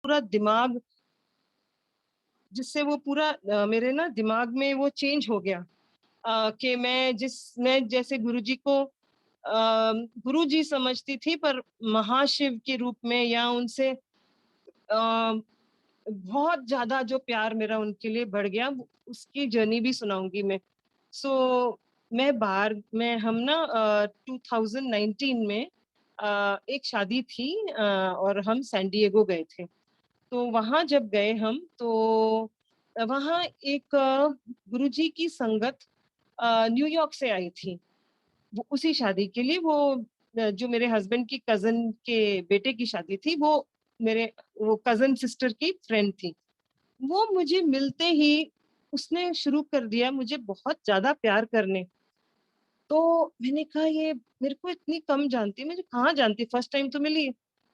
पूरा दिमाग, जिससे वो पूरा मेरे ना दिमाग में वो चेंज हो गया, कि मैं जैसे गुरुजी को गुरुजी समझती थी, पर महाशिव के रूप में, या उनसे बहुत ज्यादा जो प्यार मेरा उनके लिए बढ़ गया, उसकी जर्नी भी सुनाऊंगी मैं। सो मैं हम ना 2019 में एक शादी थी, और हम सैन डिएगो गए थे। तो वहां जब गए हम, तो वहां एक गुरुजी की संगत न्यूयॉर्क से आई थी, वो उसी शादी के लिए। वो जो मेरे हस्बैंड की कजन के बेटे की शादी थी, मेरे वो कजन सिस्टर की फ्रेंड थी। वो मुझे मिलते ही उसने शुरू कर दिया मुझे बहुत ज्यादा प्यार करने। तो मैंने कहा, ये मेरे को इतनी कम जानती, मुझे कहाँ जानती, फर्स्ट टाइम तो मिली,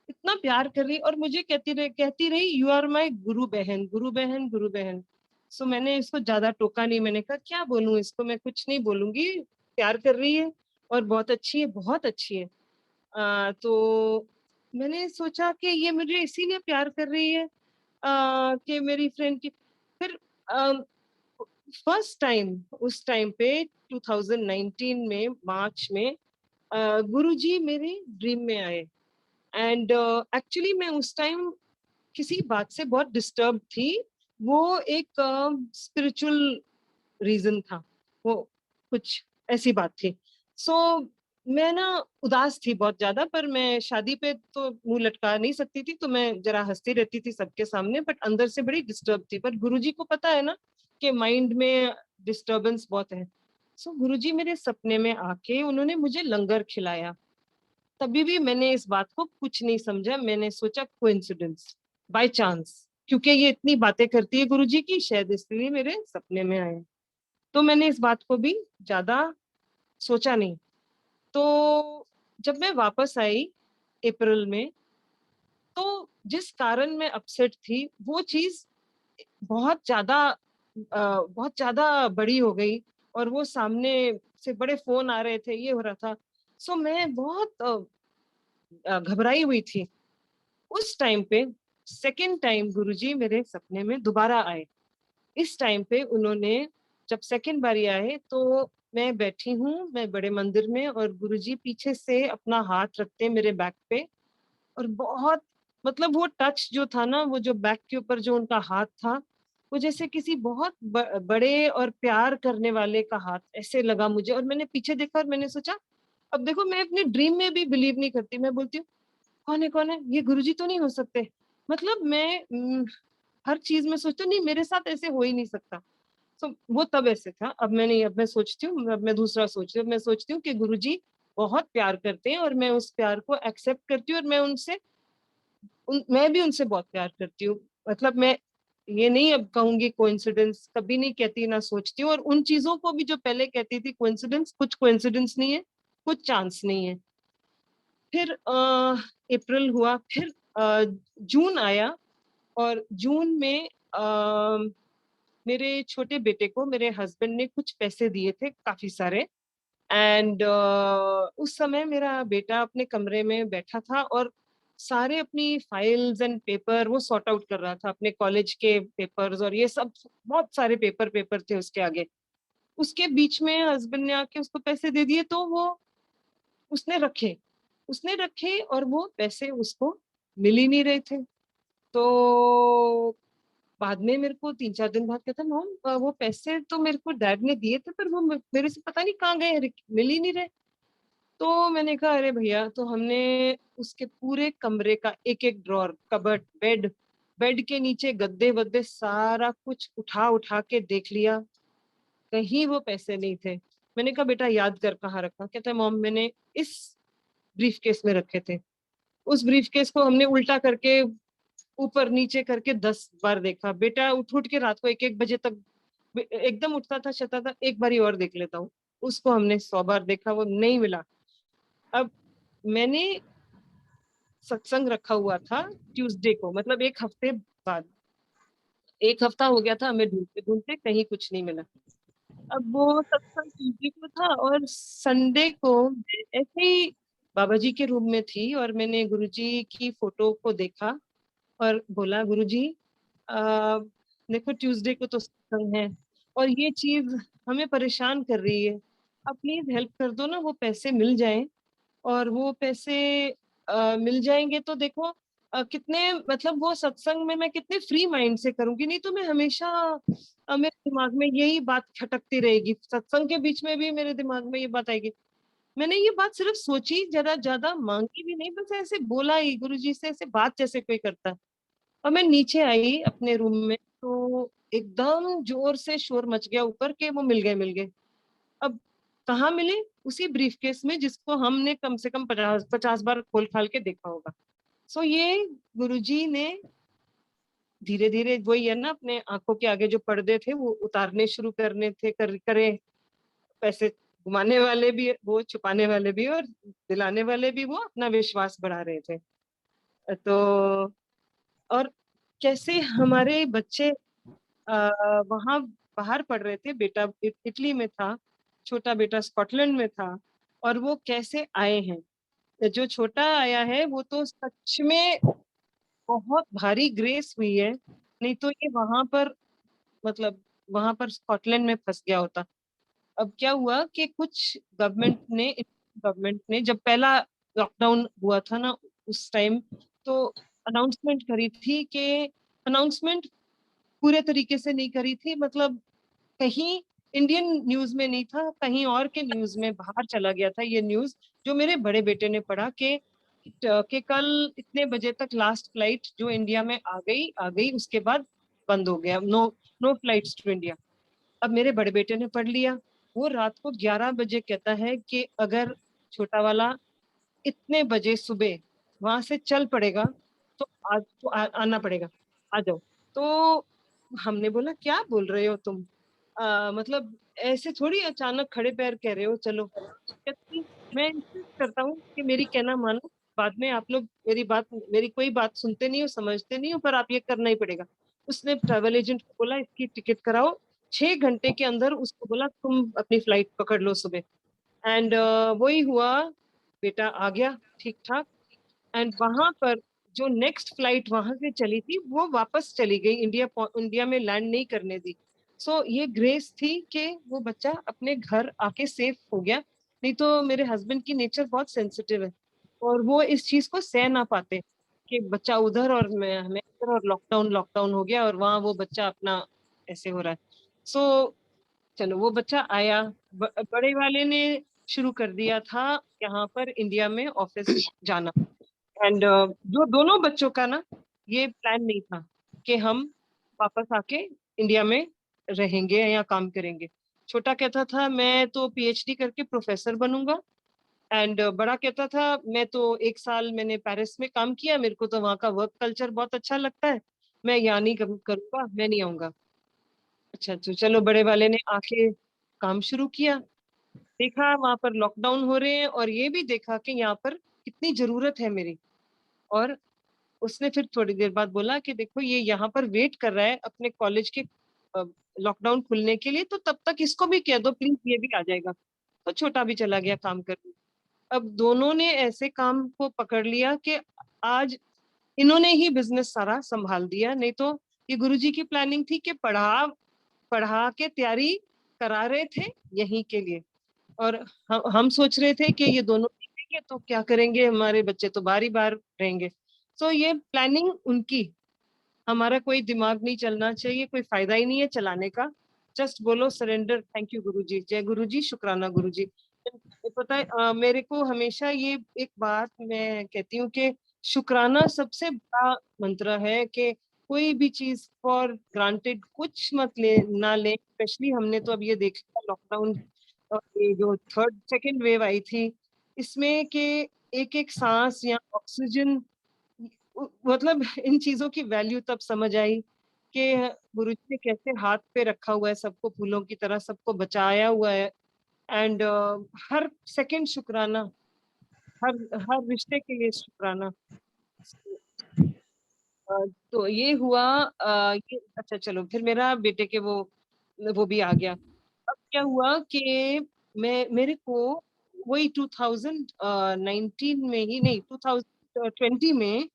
इतना प्यार कर रही, और मुझे कहती रही यू आर माई गुरु बहन, गुरु बहन, गुरु बहन। सो मैंने इसको ज्यादा टोका नहीं, मैंने कहा क्या बोलूं इसको, मैं कुछ नहीं बोलूंगी, प्यार कर रही है और बहुत अच्छी है, बहुत अच्छी है। तो मैंने सोचा कि ये मुझे इसीलिए प्यार कर रही है, कि मेरी फ्रेंड की। फिर फर्स्ट टाइम, उस टाइम पे 2019 में मार्च में गुरुजी मेरे ड्रीम में आए। एंड एक्चुअली मैं उस टाइम किसी बात से बहुत डिस्टर्ब थी। वो एक स्पिरिचुअल रीजन था, वो कुछ ऐसी बात थी। सो मैं ना उदास थी बहुत ज्यादा, पर मैं शादी पे तो मुंह लटका नहीं सकती थी, तो मैं जरा हंसती रहती थी सबके सामने, बट अंदर से बड़ी डिस्टर्ब थी। पर गुरुजी को पता है ना कि माइंड में डिस्टरबेंस बहुत है। सो गुरुजी मेरे सपने में आके उन्होंने मुझे लंगर खिलाया। तभी भी मैंने इस बात को कुछ नहीं समझा, मैंने सोचा कोइंसिडेंस, बाय चांस, क्योंकि ये इतनी बातें करती है गुरुजी की, शायद इसलिए मेरे सपने में आए। तो मैंने इस बात को भी ज्यादा सोचा नहीं। तो जब मैं वापस आई अप्रैल में, तो जिस कारण मैं अपसेट थी, वो चीज बहुत ज्यादा बड़ी हो गई, और वो सामने से बड़े फोन आ रहे थे, ये हो रहा था। सो मैं बहुत घबराई हुई थी। उस टाइम पे सेकंड टाइम गुरुजी मेरे सपने में दोबारा आए। इस टाइम पे उन्होंने, जब सेकंड बारी आए, तो मैं बैठी हूँ, मैं बड़े मंदिर में, और गुरुजी पीछे से अपना हाथ रखते मेरे बैक पे, और बहुत, मतलब वो टच जो था ना, वो जो बैक के ऊपर जो उनका हाथ था, वो जैसे किसी बहुत बड़े और प्यार करने वाले का हाथ ऐसे लगा मुझे। और मैंने पीछे देखा और मैंने सोचा, अब देखो, मैं अपने ड्रीम में भी बिलीव नहीं करती, मैं बोलती हूँ कौन है, कौन है, ये गुरुजी तो नहीं हो सकते। मतलब मैं हर चीज में सोचती हूँ, नहीं मेरे साथ ऐसे हो ही नहीं सकता। तो वो तब ऐसे था। अब मैं नहीं, अब मैं सोचती हूँ, अब मैं दूसरा सोचती हूँ, मैं सोचती हूँ कि गुरुजी बहुत प्यार करते हैं, और मैं उस प्यार को एक्सेप्ट करती हूँ, और मैं भी उनसे बहुत प्यार करती हूँ। मतलब मैं ये नहीं अब कहूंगी कोइंसिडेंस, कभी नहीं कहती, ना सोचती हूँ। और उन चीजों को भी जो पहले कहती थी कोइंसिडेंस, कुछ कोइंसिडेंस नहीं है, कुछ चांस नहीं है। फिर अप्रैल हुआ, फिर जून आया, और जून में मेरे छोटे बेटे को मेरे हस्बैंड ने कुछ पैसे दिए थे, काफी सारे। एंड उस समय मेरा बेटा अपने कमरे में बैठा था, और सारे अपनी फाइल्स एंड पेपर वो सॉर्ट आउट कर रहा था, अपने कॉलेज के पेपर्स और ये सब, बहुत सारे पेपर पेपर थे उसके आगे। उसके बीच में हस्बैंड ने आके उसको पैसे दे दिए, तो वो उसने रखे उसने रखे, और वो पैसे उसको मिल ही नहीं रहे थे। तो बाद में मेरे को 3-4 दिन बाद कहता, मॉम वो पैसे तो मेरे को डैड ने दिए थे, पर वो मेरे से पता नहीं कहाँ गए, मिल ही नहीं रहे। तो मैंने कहा, अरे भैया, तो हमने उसके पूरे कमरे का एक एक ड्रॉर, कबर्ड, बेड के नीचे गद्दे वद्दे सारा कुछ उठा उठा के देख लिया, कहीं वो पैसे नहीं थे। मैंने कहा, बेटा याद कर कहाँ रखा। कहता है, मॉम मैंने इस ब्रीफ केस में रखे थे। उस ब्रीफ केस को हमने उल्टा करके, ऊपर नीचे करके 10 बार देखा। बेटा उठ उठ के रात को 1-1 बजे तक एकदम उठता था, शता था, एक बारी और देख लेता हूँ। उसको हमने 100 बार देखा, वो नहीं मिला। अब मैंने सत्संग रखा हुआ था ट्यूसडे को, मतलब एक हफ्ते बाद, एक हफ्ता हो गया था हमें ढूंढते ढूंढते, कहीं कुछ नहीं मिला। अब वो सत्संग ट्यूसडे को था, और संडे को मैं ऐसे ही बाबा जी के रूम में थी, और मैंने गुरुजी की फोटो को देखा। और बोला गुरुजी अ, देखो ट्यूसडे को तो सत्संग है और ये चीज हमें परेशान कर रही है, आप प्लीज हेल्प कर दो ना, वो पैसे मिल जाएं। और वो पैसे मिल जाएंगे तो देखो कितने मतलब वो सत्संग में मैं कितने फ्री माइंड से करूंगी, नहीं तो मैं हमेशा मेरे दिमाग में यही बात खटकती रहेगी, सत्संग के बीच में भी मेरे दिमाग में ये बात आएगी। मैंने ये बात सिर्फ सोची, जरा ज्यादा मांगी भी नहीं, बस ऐसे बोला ही गुरुजी से, ऐसे बात जैसे कोई करता है। और मैं नीचे आई अपने रूम में तो एकदम जोर से शोर मच गया ऊपर के वो मिल गए मिल गए। अब कहाँ मिले? उसी ब्रीफकेस में जिसको हमने कम से कम 50 बार खोल खाल के देखा होगा। सो ये गुरुजी ने धीरे धीरे, वही है ना, अपने आंखों के आगे जो पर्दे थे वो उतारने शुरू करने थे, करे पैसे घुमाने वाले भी वो, छुपाने वाले भी और दिलाने वाले भी वो, अपना विश्वास बढ़ा रहे थे। तो और कैसे हमारे बच्चे वहां बाहर पढ़ रहे थे, बेटा इटली में था, छोटा बेटा स्कॉटलैंड में था, और वो कैसे आए हैं। जो छोटा आया है वो तो सच में बहुत भारी ग्रेस हुई है, नहीं तो ये वहां पर मतलब वहां पर स्कॉटलैंड में फंस गया होता। अब क्या हुआ कि कुछ गवर्नमेंट ने जब पहला लॉकडाउन हुआ था ना उस टाइम, तो अनाउंसमेंट करी थी कि अनाउंसमेंट पूरे तरीके से नहीं करी थी, मतलब कहीं इंडियन न्यूज में नहीं था, कहीं और के न्यूज में बाहर चला गया था ये न्यूज, जो मेरे बड़े बेटे ने पढ़ा कि कल इतने बजे तक लास्ट फ्लाइट जो इंडिया में आ गई उसके बाद बंद हो गया, no no flights to India. अब मेरे बड़े बेटे ने पढ़ लिया, वो रात को 11 बजे कहता है कि अगर छोटा वाला इतने बजे सुबह वहां से चल पड़ेगा तो आज तो आना पड़ेगा, आ जाओ। तो हमने बोला क्या बोल रहे हो तुम, मतलब ऐसे थोड़ी अचानक खड़े पैर कह रहे हो चलो। कहती, मैं इंसिस्ट करता हूँ कि मेरी कहना मानो, बाद में आप लोग मेरी कोई बात सुनते नहीं हो, समझते नहीं हो, पर आप ये करना ही पड़ेगा। उसने ट्रैवल एजेंट को बोला इसकी टिकट कराओ, 6 घंटे के अंदर उसको बोला तुम अपनी फ्लाइट पकड़ लो सुबह। एंड वही हुआ, बेटा आ गया ठीक ठाक। एंड वहां पर जो नेक्स्ट फ्लाइट वहां से चली थी वो वापस चली गई, इंडिया में लैंड नहीं करने दी। सो ये ग्रेस थी कि वो बच्चा अपने घर आके सेफ हो गया, नहीं तो मेरे हस्बैंड की नेचर बहुत सेंसिटिव है और वो इस चीज को सह ना पाते कि बच्चा उधर और मैं हमें इधर, और लॉकडाउन लॉकडाउन हो गया और वहां वो बच्चा अपना ऐसे हो रहा है। सो चलो वो बच्चा आया, बड़े वाले ने शुरू कर दिया था यहाँ पर इंडिया में ऑफिस जाना। एंड जो दोनों बच्चों का ना ये प्लान नहीं था कि हम वापस आके इंडिया में रहेंगे या काम करेंगे। छोटा कहता था मैं तो पीएचडी करके प्रोफेसर बनूंगा, एंड बड़ा कहता था मैं तो 1 साल मैंने पेरिस में काम किया, मेरे को तो वहाँ का वर्क कल्चर बहुत अच्छा लगता है, मैं यहाँ नहीं करूंगा, मैं नहीं आऊंगा। अच्छा तो चलो बड़े वाले ने आके काम शुरू किया, देखा वहां पर लॉकडाउन हो रहे हैं और ये भी देखा कि यहाँ पर कितनी जरूरत है मेरी। और उसने फिर थोड़ी देर बाद बोला कि देखो ये यहाँ पर वेट कर रहा है अपने कॉलेज के लॉकडाउन खुलने के लिए, तो तब तक इसको भी कह दो प्लीज, ये भी आ जाएगा। तो छोटा भी चला गया काम करने। अब दोनों ने ऐसे काम को पकड़ लिया कि आज इन्होंने ही बिजनेस सारा संभाल दिया, नहीं तो ये गुरुजी की प्लानिंग थी कि पढ़ा पढ़ा के तैयारी करा रहे थे यहीं के लिए। और हम सोच रहे थे कि ये दोनों सीखेंगे तो क्या करेंगे, हमारे बच्चे तो बार ही बार रहेंगे। तो ये प्लानिंग उनकी, हमारा कोई दिमाग नहीं चलना चाहिए, कोई फायदा ही नहीं है चलाने का। जस्ट बोलो सरेंडर, थैंक यू गुरुजी, जय गुरुजी, शुक्राना गुरुजी। पता है मेरे को हमेशा ये एक बात मैं कहती हूँ कि शुक्राना सबसे बड़ा मंत्र है कि कोई भी चीज फॉर ग्रांटेड कुछ मत ले ना ले, स्पेशली हमने तो अब ये देखा लॉकडाउन, ये जो थर्ड सेकेंड वेव आई थी इसमें कि एक एक सांस या ऑक्सीजन, मतलब इन चीजों की वैल्यू तब समझ आई कि गुरुजी ने कैसे हाथ पे रखा हुआ है सबको, फूलों की तरह सबको बचाया हुआ है। एंड हर सेकंड शुक्राना, हर हर रिश्ते के लिए शुक्राना। तो ये हुआ ये अच्छा चलो फिर मेरा बेटे के वो भी आ गया। अब क्या हुआ कि मेरे को वही 2019 में ही नहीं 2020 में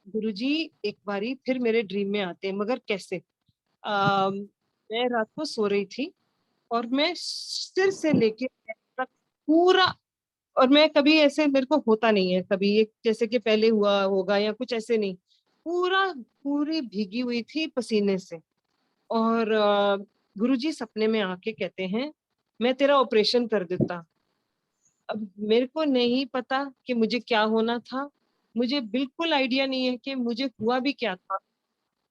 गुरुजी एक बारी फिर मेरे ड्रीम में आते हैं, मगर कैसे? मैं रात को सो रही थी और मैं सिर से लेके पैर तक पूरा, और मैं कभी ऐसे, मेरे को होता नहीं है कभी ये जैसे कि पहले हुआ होगा या कुछ ऐसे नहीं, पूरा पूरी भीगी हुई थी पसीने से। और गुरुजी सपने में आके कहते हैं, मैं तेरा ऑपरेशन कर देता। अब मेरे को नहीं पता कि मुझे क्या होना था, मुझे बिल्कुल आइडिया नहीं है कि मुझे हुआ भी क्या था,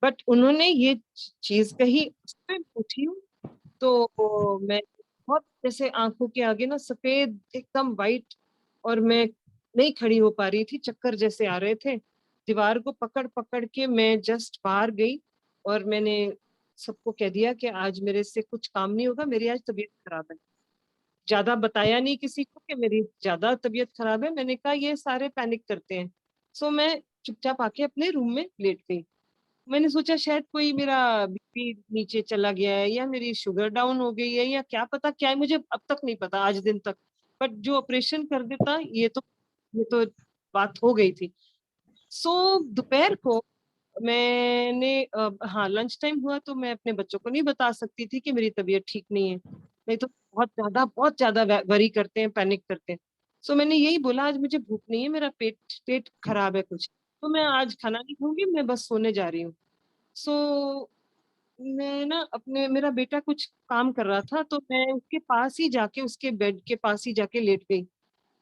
बट उन्होंने ये चीज कही, उस पे उठी हूँ। तो मैं बहुत, जैसे आंखों के आगे ना सफेद एकदम वाइट, और मैं नहीं खड़ी हो पा रही थी, चक्कर जैसे आ रहे थे। दीवार को पकड़ पकड़ के मैं जस्ट बाहर गई, और मैंने सबको कह दिया कि आज मेरे से कुछ काम नहीं होगा, मेरी आज तबीयत खराब है। ज्यादा बताया नहीं किसी को कि मेरी ज्यादा तबीयत खराब है, मैंने कहा ये सारे पैनिक करते हैं। सो मैं चुपचाप आके अपने रूम में लेट गई। मैंने सोचा शायद कोई मेरा बीपी नीचे चला गया है, या मेरी शुगर डाउन हो गई है, या क्या पता क्या है, मुझे अब तक नहीं पता आज दिन तक। बट जो ऑपरेशन कर देता, ये तो बात हो गई थी। सो दोपहर को मैंने हाँ लंच टाइम हुआ, तो मैं अपने बच्चों को नहीं बता सकती थी कि मेरी तबीयत ठीक नहीं है, नहीं तो बहुत ज्यादा वरी करते हैं, पैनिक करते हैं। सो मैंने यही बोला, आज मुझे भूख नहीं है, मेरा पेट पेट खराब है कुछ, तो मैं आज खाना नहीं खाऊंगी, मैं बस सोने जा रही हूँ। सो मैं ना अपने, मेरा बेटा कुछ काम कर रहा था, तो मैं उसके पास ही जाके, उसके बेड के पास ही जाके लेट गई।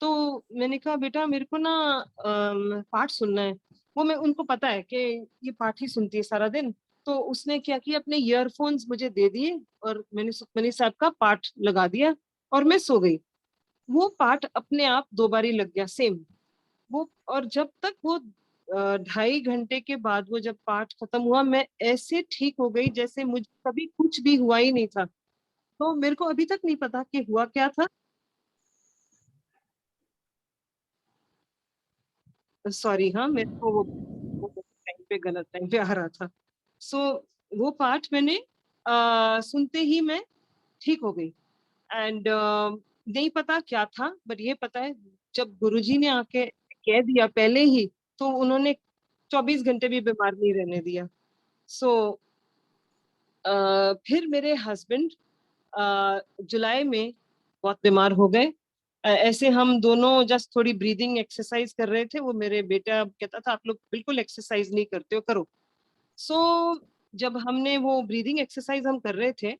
तो मैंने कहा, बेटा मेरे को ना पाठ सुनना है। वो, मैं उनको पता है कि ये पाठ ही सुनती है सारा दिन। तो उसने क्या किया, अपने ईयरफोन्स मुझे दे दिए, और मैंने सुखमनी साहब का पाठ लगा दिया, और मैं सो गई। वो पाठ अपने आप 2 बारी लग गया सेम। वो, और जब तक वो 2.5 घंटे के बाद वो जब पाठ खत्म हुआ, मैं ऐसे ठीक हो गई जैसे मुझे कभी कुछ भी हुआ ही नहीं था। तो मेरे को अभी तक नहीं पता कि हुआ क्या था। सॉरी, हाँ, मेरे को वो टाइम पे, गलत टाइम पे आ रहा था। सो वो पाठ मैंने सुनते ही मैं ठीक हो गई। एंड नहीं पता क्या था, बट ये पता है, जब गुरुजी ने आके कह दिया पहले ही, तो उन्होंने 24 घंटे भी बीमार नहीं रहने दिया। सो फिर मेरे हस्बैंड जुलाई में बहुत बीमार हो गए। ऐसे हम दोनों जस्ट थोड़ी ब्रीदिंग एक्सरसाइज कर रहे थे, वो मेरे बेटा कहता था, आप लोग बिल्कुल एक्सरसाइज नहीं करते हो, करो। सो जब हमने वो ब्रीदिंग एक्सरसाइज हम कर रहे थे,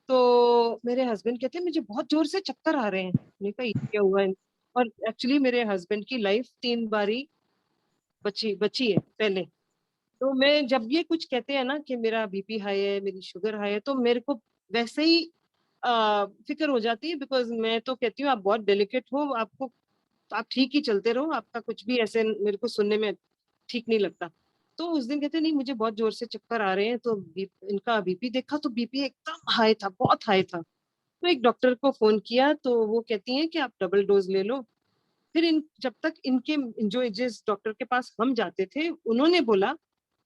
तो मेरे हस्बैंड कहते हैं, मुझे बहुत जोर से चक्कर आ रहे हैं। मैंने कहा, ये क्या हुआ है? और एक्चुअली मेरे हस्बैंड की लाइफ 3 बारी बची बची है पहले। तो मैं जब ये कुछ कहते हैं ना कि मेरा बीपी हाई है, मेरी शुगर हाई है, तो मेरे को वैसे ही फिक्र हो जाती है, बिकॉज मैं तो कहती हूँ आप बहुत डेलिकेट हो, आपको, आप ठीक ही चलते रहो, आपका कुछ भी ऐसे मेरे को सुनने में ठीक नहीं लगता। तो उस दिन कहते नहीं, मुझे बहुत जोर से चक्कर आ रहे हैं, तो इनका बीपी देखा, तो बीपी एकदम हाई था, बहुत हाई था। तो एक डॉक्टर को फोन किया, तो वो कहती हैं कि आप डबल डोज ले लो। फिर इन, जब तक इनके, जो जिस डॉक्टर के पास हम जाते थे, उन्होंने बोला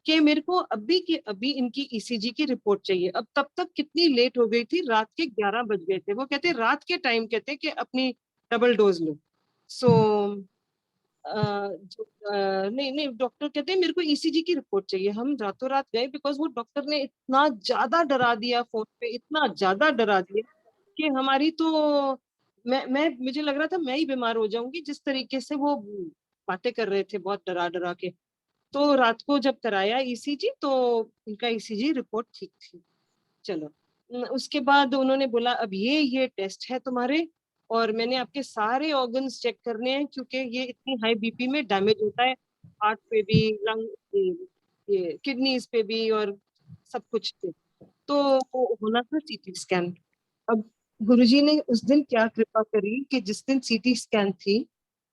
कि मेरे को अभी की अभी इनकी ईसीजी की रिपोर्ट चाहिए। अब तब तक कितनी लेट हो गई थी, रात के 11 बज गए थे। वो कहते रात के टाइम कहते कि अपनी डबल डोज लो। सो नहीं नहीं, डॉक्टर कहते हैं मेरे को ईसीजी की रिपोर्ट चाहिए। हम रातों रात गए, बिकॉज वो डॉक्टर ने इतना ज्यादा डरा दिया फोन पे, इतना ज्यादा डरा दिया कि हमारी तो, मैं मुझे लग रहा था मैं ही बीमार हो जाऊंगी, जिस तरीके से वो बातें कर रहे थे, बहुत डरा डरा के। तो रात को जब कराया ईसीजी, तो इनका ईसीजी रिपोर्ट ठीक थी। चलो, उसके बाद उन्होंने बोला, अब ये टेस्ट है तुम्हारे, और मैंने आपके सारे ऑर्गन्स चेक करने हैं, क्योंकि ये इतनी हाई बीपी में डैमेज होता है, हार्ट पे भी, लंग, ये किडनीज पे भी, और सब कुछ पे। तो वो होना था सीटी स्कैन। अब गुरुजी ने उस दिन क्या कृपा करी कि जिस दिन सीटी स्कैन थी,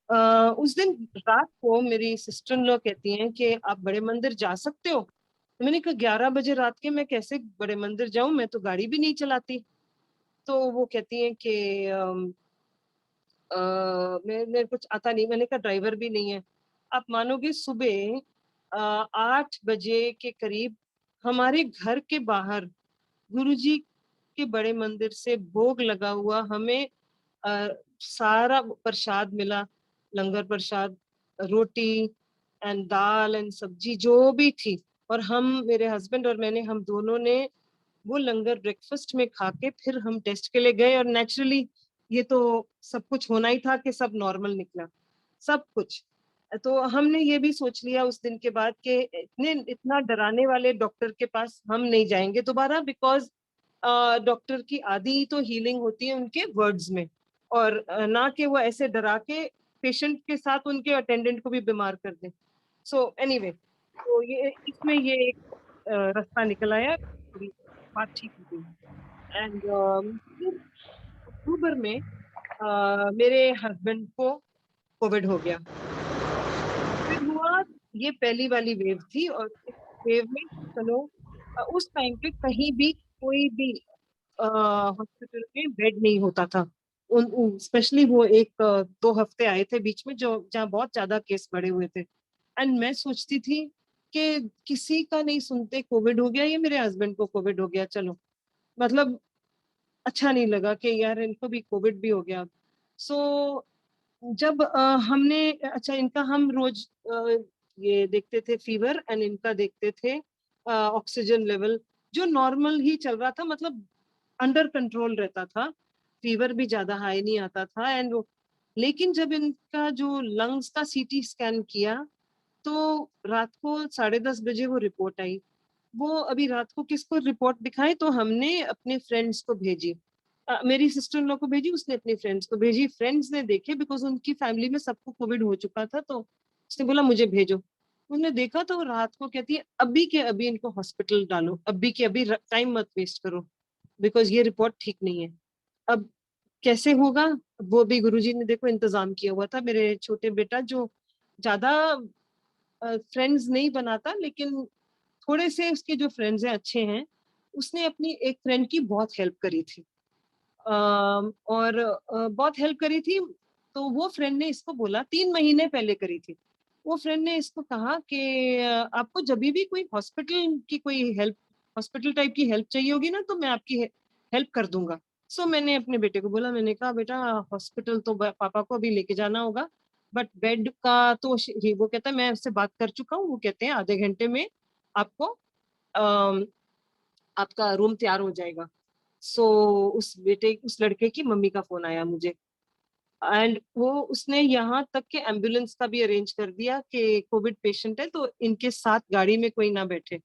उस दिन रात को मेरी सिस्टर इन लॉ कहती हैं कि आप बड़े मंदिर जा सकते हो। तो मैंने कहा, 11 बजे रात के मैं कैसे बड़े मंदिर जाऊं, मैं तो गाड़ी भी नहीं चलाती। तो वो कहती हैं कि मेरे कुछ आता नहीं। मैंने कहा, ड्राइवर भी नहीं है। आप मानोगे, सुबह 8 बजे के करीब हमारे घर के बाहर गुरुजी के बड़े मंदिर से भोग लगा हुआ हमें अ, सारा प्रसाद मिला, लंगर प्रसाद, रोटी, एंड दाल एंड सब्जी जो भी थी, और हम, मेरे हस्बैंड और मैंने, हम दोनों ने वो लंगर ब्रेकफास्ट में खा के फिर हम टेस्ट के लिए गए। और नेचुरली ये तो सब कुछ होना ही था कि सब नॉर्मल निकला, सब कुछ। तो हमने ये भी सोच लिया उस दिन के बाद कि इतने इतना डराने वाले डॉक्टर के पास हम नहीं जाएंगे दोबारा, बिकॉज डॉक्टर की आदि तो हीलिंग होती है उनके वर्ड्स में, और ना कि वो ऐसे डरा के पेशेंट के साथ उनके अटेंडेंट को भी बीमार कर दे। सो एनीवे, तो ये इसमें ये एक रास्ता निकल आया, थोड़ी बात ठीक हो गई। एंड फिर अक्टूबर में मेरे हस्बैंड को कोविड हो गया। कोविड हुआ, ये पहली वाली वेव थी, और इस वेव में चलो उस टाइम पे कहीं भी कोई भी हॉस्पिटल में बेड नहीं होता था। उन स्पेशली वो एक 2 हफ्ते आए थे बीच में जो जहाँ बहुत ज्यादा केस बढ़े हुए थे। एंड मैं सोचती थी कि किसी का नहीं सुनते कोविड हो गया, ये मेरे हस्बैंड को कोविड हो गया, चलो मतलब अच्छा नहीं लगा कि यार इनको भी कोविड भी हो गया। सो जब हमने, अच्छा इनका हम रोज ये देखते थे फीवर, एंड इनका देखते थे ऑक्सीजन लेवल, जो नॉर्मल ही चल रहा था, मतलब अंडर कंट्रोल रहता था, फीवर भी ज्यादा हाई नहीं आता था। एंड लेकिन जब इनका जो लंग्स का सीटी स्कैन किया, तो रात को 10:30 बजे वो रिपोर्ट आई। वो अभी रात को किसको रिपोर्ट दिखाई, तो हमने अपने फ्रेंड्स को भेजी। मेरी सिस्टर इन लॉ को भेजी, उसने अपनी फ्रेंड्स को भेजी, फ्रेंड्स ने देखे बिकॉज उनकी फैमिली में सबको कोविड हो चुका था, तो उसने बोला मुझे भेजो। उन्होंने देखा तो वो रात को कहती है अभी के अभी इनको हॉस्पिटल डालो, अभी के अभी, टाइम मत वेस्ट करो, बिकॉज ये रिपोर्ट ठीक नहीं है। अब कैसे होगा, वो भी गुरुजी ने देखो इंतजाम किया हुआ था। मेरे छोटे बेटा जो ज्यादा फ्रेंड्स नहीं बनाता, लेकिन थोड़े से उसके जो फ्रेंड्स हैं अच्छे हैं, उसने अपनी एक फ्रेंड की बहुत हेल्प करी थी। और बहुत हेल्प करी थी। तो वो फ्रेंड ने इसको बोला, 3 महीने पहले करी थी, वो फ्रेंड ने इसको कहा कि आपको जब भी कोई हॉस्पिटल की कोई हेल्प, हॉस्पिटल टाइप की हेल्प चाहिए होगी ना, तो मैं आपकी हेल्प कर दूंगा। सो मैंने अपने बेटे को बोला, मैंने कहा बेटा हॉस्पिटल तो पापा को अभी लेके जाना होगा, बट बेड का तो वो कहता है मैं उससे बात कर चुका हूँ, वो कहते हैं आधे घंटे में आपको अम, आपका रूम तैयार हो जाएगा। सो उस लड़के की मम्मी का फोन आया मुझे, एंड वो उसने यहाँ तक के एम्बुलेंस का भी अरेंज कर दिया कि कोविड पेशेंट है तो इनके साथ गाड़ी में कोई ना बैठे।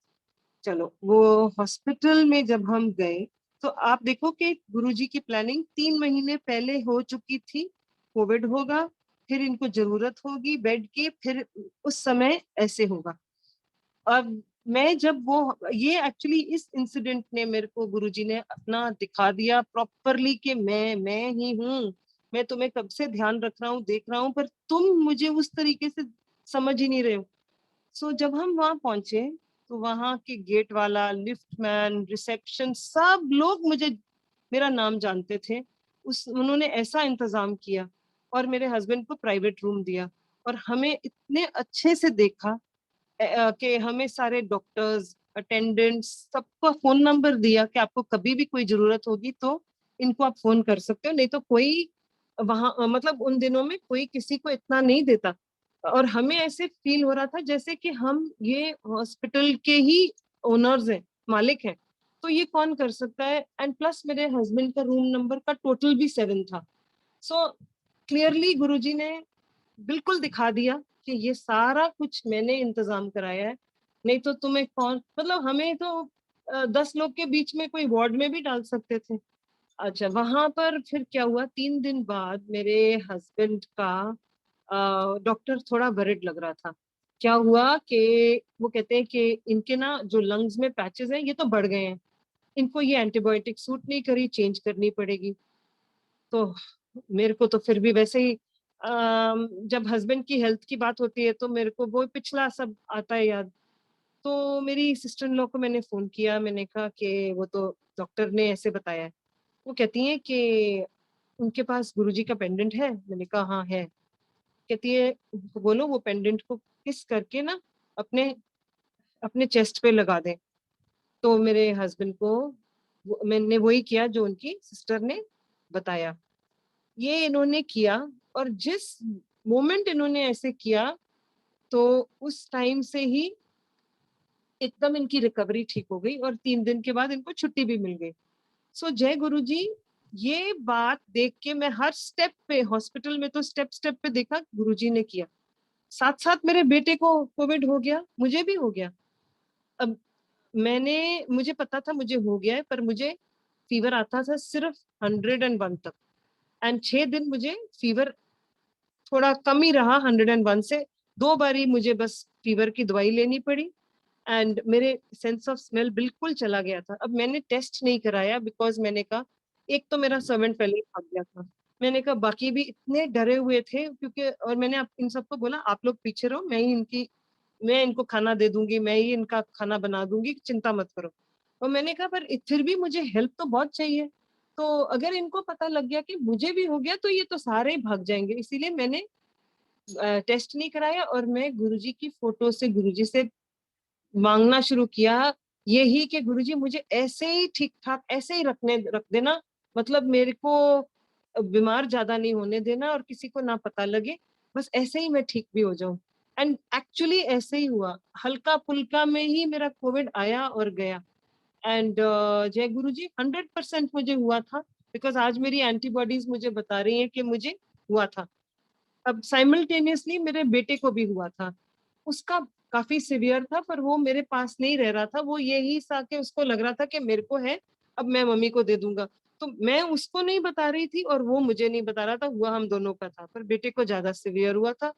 चलो वो हॉस्पिटल में जब हम गए, तो आप देखो कि गुरुजी की प्लानिंग 3 महीने पहले हो चुकी थी। कोविड होगा, फिर इनको जरूरत होगी बेड की, फिर उस समय ऐसे होगा। अब मैं जब वो, ये एक्चुअली इस इंसिडेंट ने मेरे को, गुरुजी ने अपना दिखा दिया प्रॉपरली कि मैं ही हूँ। मैं तुम्हें कब से ध्यान रख रहा हूँ, देख रहा हूँ, पर तुम मुझे उस तरीके से समझ ही नहीं रहे हो। सो जब हम वहां पहुंचे, तो वहां के गेट वाला, लिफ्ट मैन, रिसेप्शन, सब लोग मुझे, मेरा नाम जानते थे। उन्होंने ऐसा इंतजाम किया, और मेरे हस्बैंड को प्राइवेट रूम दिया, और हमें इतने अच्छे से देखा कि हमें सारे डॉक्टर्स, अटेंडेंट्स, सबका फोन नंबर दिया कि आपको कभी भी कोई जरूरत होगी तो इनको आप फोन कर सकते हो, नहीं तो कोई वहां मतलब उन दिनों में कोई किसी को इतना नहीं देता। और हमें ऐसे फील हो रहा था जैसे कि हम ये हॉस्पिटल के ही ओनर्स हैं, मालिक हैं, तो ये कौन कर सकता है। एंड प्लस मेरे हस्बैंड का रूम नंबर का टोटल भी 7 था। सो क्लियरली गुरुजी ने बिल्कुल दिखा दिया कि ये सारा कुछ मैंने इंतजाम कराया है, नहीं तो तुम्हें कौन, मतलब हमें तो 10 लोग के बीच में कोई वार्ड में भी डाल सकते थे। अच्छा वहां पर फिर क्या हुआ, 3 दिन बाद मेरे हस्बैंड का डॉक्टर थोड़ा वरिड लग रहा था। क्या हुआ कि वो कहते हैं कि इनके ना जो लंग्स में पैचेस हैं ये तो बढ़ गए हैं, इनको ये एंटीबायोटिक सूट नहीं करी, चेंज करनी पड़ेगी। तो मेरे को तो फिर भी वैसे ही जब हस्बैंड की हेल्थ की बात होती है तो मेरे को वो पिछला सब आता है याद। तो मेरी सिस्टर इन लॉ को मैंने फोन किया, मैंने कहा कि वो तो डॉक्टर ने ऐसे बताया है। वो कहती है कि उनके पास गुरुजी का पेंडेंट है, मैंने कहा हाँ है। कहती है उनको बोलो वो पेंडेंट को किस करके ना अपने अपने चेस्ट पे लगा दें। तो मेरे हस्बैंड को मैंने वही किया जो उनकी सिस्टर ने बताया, ये इन्होंने किया। और जिस मोमेंट इन्होंने ऐसे किया, तो उस टाइम से ही एकदम इनकी रिकवरी ठीक हो गई और 3 दिन के बाद इनको छुट्टी भी मिल गई। सो जय गुरु जी, ये बात देख के मैं हर स्टेप पे, हॉस्पिटल में तो स्टेप स्टेप पे देखा गुरु जी ने किया। साथ साथ मेरे बेटे को कोविड हो गया, मुझे भी हो गया। अब मुझे पता था मुझे हो गया है, पर मुझे फीवर आता था सिर्फ 101 तक। एंड 6 दिन मुझे फीवर थोड़ा कम ही रहा 101 से। 2 बारी मुझे बस फीवर की दवाई लेनी पड़ी एंड मेरे सेंस ऑफ स्मेल बिल्कुल चला गया था। अब मैंने टेस्ट नहीं कराया बिकॉज मैंने कहा, एक तो मेरा सर्वेंट पहले ही भाग गया था, मैंने कहा बाकी भी इतने डरे हुए थे क्योंकि, और मैंने इन सबको बोला आप लोग पीछे रहो, मैं इनको खाना दे दूंगी, मैं ही इनका खाना बना दूंगी, चिंता मत करो। और मैंने कहा पर फिर भी मुझे हेल्प तो बहुत चाहिए, तो अगर इनको पता लग गया कि मुझे भी हो गया तो ये तो सारे ही भाग जाएंगे, इसीलिए मैंने टेस्ट नहीं कराया और मैं गुरुजी की फोटो से गुरुजी से मांगना शुरू किया, यही कि गुरुजी मुझे ऐसे ही ठीक ठाक ऐसे ही रख देना, मतलब मेरे को बीमार ज्यादा नहीं होने देना और किसी को ना पता लगे, बस ऐसे ही मैं ठीक भी हो जाऊं। एंड एक्चुअली ऐसे ही हुआ, हल्का फुल्का में ही मेरा कोविड आया और गया। एंड जय गुरु जी, 100% मुझे हुआ था, बिकॉज आज मेरी एंटीबॉडीज मुझे बता रही हैं कि मुझे हुआ था। अब साइमल्टेनियसली मेरे बेटे को भी हुआ था, उसका काफी सिवियर था, पर वो मेरे पास नहीं रह रहा था, वो यही सा के उसको लग रहा था कि मेरे को है, अब मैं मम्मी को दे दूंगा। तो मैं उसको नहीं बता रही थी और वो मुझे नहीं बता रहा था, हुआ हम दोनों का था, पर बेटे को ज्यादा सिवियर हुआ था।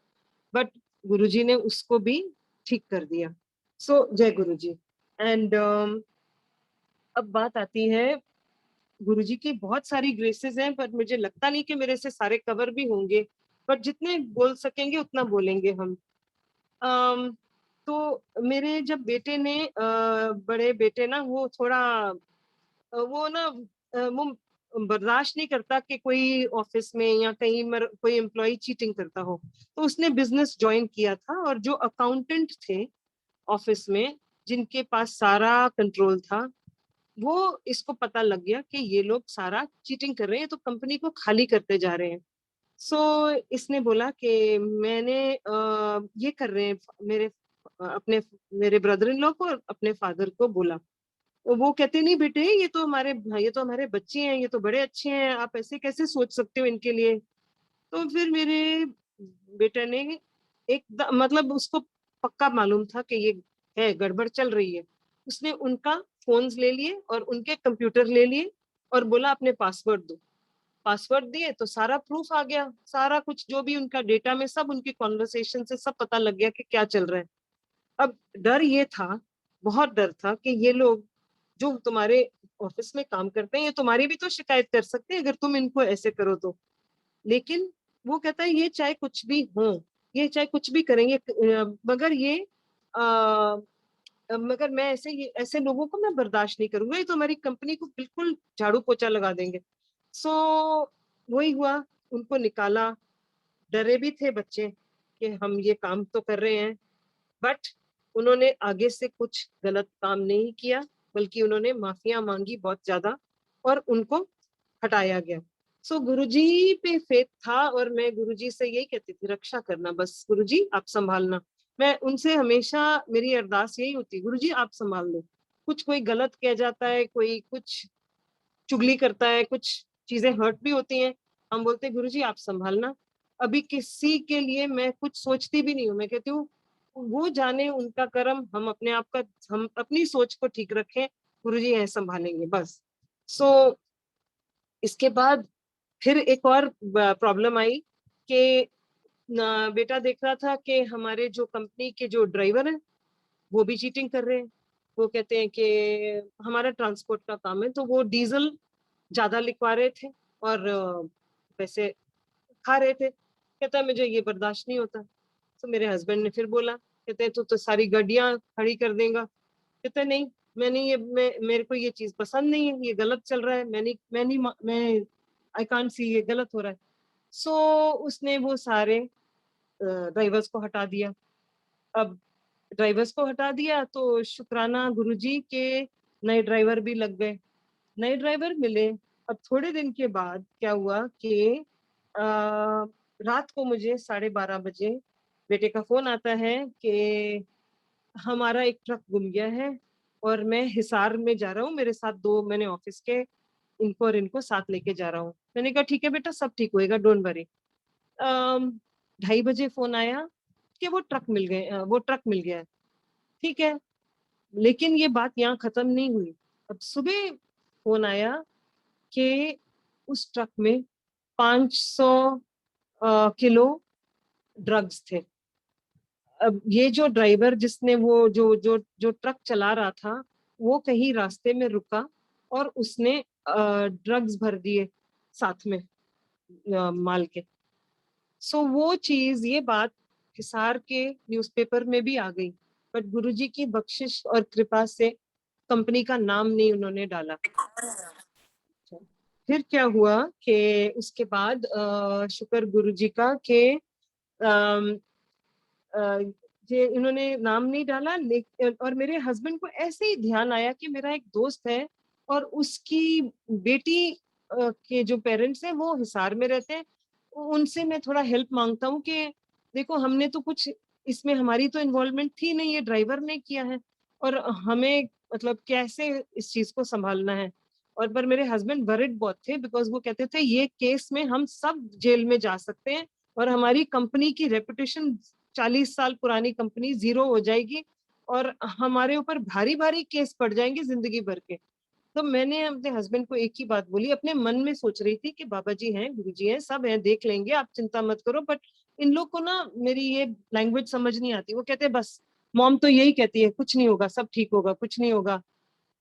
बट गुरुजी ने उसको भी ठीक कर दिया। सो जय गुरु जी। एंड अब बात आती है, गुरुजी की बहुत सारी ग्रेसेस हैं, पर मुझे लगता नहीं कि मेरे से सारे कवर भी होंगे, बट जितने बोल सकेंगे उतना बोलेंगे हम। अम, तो मेरे जब बेटे ने बड़े बेटे ना, वो थोड़ा वो ना वो बर्दाश्त नहीं करता कि कोई ऑफिस में या कहीं कोई एम्प्लॉय चीटिंग करता हो, तो उसने बिजनेस ज्वाइन किया था, और जो अकाउंटेंट थे ऑफिस में, जिनके पास सारा कंट्रोल था, वो इसको पता लग गया कि ये लोग सारा चीटिंग कर रहे हैं, तो कंपनी को खाली करते जा रहे हैं। सो इसने बोला कि मैंने ये कर रहे हैं, मेरे अपने मेरे ब्रदर इन लॉ को और अपने फादर को बोला। वो कहते नहीं बेटे, ये तो हमारे बच्चे हैं, ये तो बड़े अच्छे हैं, आप ऐसे कैसे सोच सकते हो इनके लिए। तो फिर मेरे बेटे ने मतलब उसको पक्का मालूम था कि ये है, गड़बड़ चल रही है। उसने उनका फोन्स ले लिए और उनके कंप्यूटर ले लिए और बोला अपने पासवर्ड दो। पासवर्ड दिए तो सारा प्रूफ आ गया, सारा कुछ जो भी उनका डेटा में, सब उनकी कॉन्वर्सेशन से सब पता लग गया कि क्या चल रहा है। अब डर ये था, बहुत डर था कि ये लोग जो तुम्हारे ऑफिस में काम करते हैं, ये तुम्हारी भी तो शिकायत कर सकते हैं अगर तुम इनको ऐसे करो तो। लेकिन वो कहता है ये चाहे कुछ भी हो, ये चाहे कुछ भी करेंगे, मगर ये आ, मगर मैं ऐसे लोगों को मैं बर्दाश्त नहीं करूंगा, ये तो हमारी कंपनी को बिल्कुल झाड़ू पोछा लगा देंगे। सो वही हुआ, उनको निकाला। डरे भी थे बच्चे कि हम ये काम तो कर रहे हैं, बट उन्होंने आगे से कुछ गलत काम नहीं किया, बल्कि उन्होंने माफिया मांगी बहुत ज्यादा, और उनको हटाया गया। सो गुरुजी पे फेथ था, और मैं गुरुजी से यही कहती थी, रक्षा करना बस, गुरुजी आप संभालना। मैं उनसे हमेशा, मेरी अरदास यही होती, गुरुजी आप संभाल लो। कुछ कोई गलत कह जाता है, कोई कुछ चुगली करता है, कुछ चीजें हर्ट भी होती हैं, हम बोलते हैं गुरुजी आप संभालना। अभी किसी के लिए मैं कुछ सोचती भी नहीं हूँ, मैं कहती हूँ वो जाने उनका कर्म, हम अपनी सोच को ठीक रखें, गुरुजी है संभालेंगे बस। सो इसके बाद फिर एक और प्रॉब्लम आई कि बेटा देख रहा था कि हमारे जो कंपनी के जो ड्राइवर हैं वो भी चीटिंग कर रहे हैं। वो कहते हैं कि हमारा ट्रांसपोर्ट का काम है, तो वो डीजल ज्यादा लिखवा रहे थे और पैसे खा रहे थे। कहता है मुझे ये बर्दाश्त नहीं होता। तो मेरे हस्बैंड ने फिर बोला, कहते हैं तो सारी गाड़ियां खड़ी कर देगा। कहता है नहीं, मेरे को ये चीज पसंद नहीं है, ये गलत चल रहा है, मैं आई कांट सी, ये गलत हो रहा है। सो उसने वो सारे ड्राइवर्स को हटा दिया। अब ड्राइवर्स को हटा दिया तो शुक्राना गुरुजी के नए ड्राइवर भी लग गए, नए ड्राइवर मिले। अब थोड़े दिन के बाद क्या हुआ कि रात को मुझे 12:30 बजे बेटे का फोन आता है कि हमारा एक ट्रक गुम गया है और मैं हिसार में जा रहा हूँ, मेरे साथ दो मैंने ऑफिस के इनको और इनको साथ लेके जा रहा हूँ। मैंने कहा ठीक है बेटा, सब ठीक होएगा, डोंट वरी। 2:30 बजे फोन आया कि वो ट्रक मिल गया है। ठीक है, लेकिन ये बात यहाँ खत्म नहीं हुई। अब सुबह फोन आया कि उस ट्रक में 500 किलो ड्रग्स थे। अब ये जो ड्राइवर जिसने वो जो जो जो ट्रक चला रहा था, वो कहीं रास्ते में रुका और उसने ड्रग्स भर दिए साथ में माल के। सो वो चीज, ये बात हिसार के न्यूज़पेपर में भी आ गई, बट गुरुजी की बख्शिश और कृपा से कंपनी का नाम नहीं उन्होंने डाला। फिर क्या हुआ कि उसके बाद शुक्र गुरुजी का कि अ, ये इन्होंने नाम नहीं डाला, लेकिन और मेरे हस्बैंड को ऐसे ही ध्यान आया कि मेरा एक दोस्त है और उसकी बेटी के जो पेरेंट्स हैं वो हिसार में रहते हैं, उनसे मैं थोड़ा हेल्प मांगता हूँ कि देखो हमने तो कुछ इसमें, हमारी तो इन्वॉल्वमेंट थी नहीं, ये ड्राइवर ने किया है और हमें मतलब कैसे इस चीज को संभालना है। और पर मेरे हस्बैंड वरिड बहुत थे, बिकॉज वो कहते थे ये केस में हम सब जेल में जा सकते हैं और हमारी कंपनी की रेपुटेशन, 40 साल पुरानी कंपनी जीरो हो जाएगी और हमारे ऊपर भारी भारी केस पड़ जाएंगे जिंदगी भर के। तो मैंने अपने हस्बैंड को एक ही बात बोली, अपने मन में सोच रही थी कि बाबा जी हैं, गुरु जी हैं, सब हैं, देख लेंगे, आप चिंता मत करो। बट इन लोग को ना मेरी ये लैंग्वेज समझ नहीं आती। वो कहते हैं बस मॉम तो यही कहती है, कुछ नहीं होगा, सब ठीक होगा, कुछ नहीं होगा।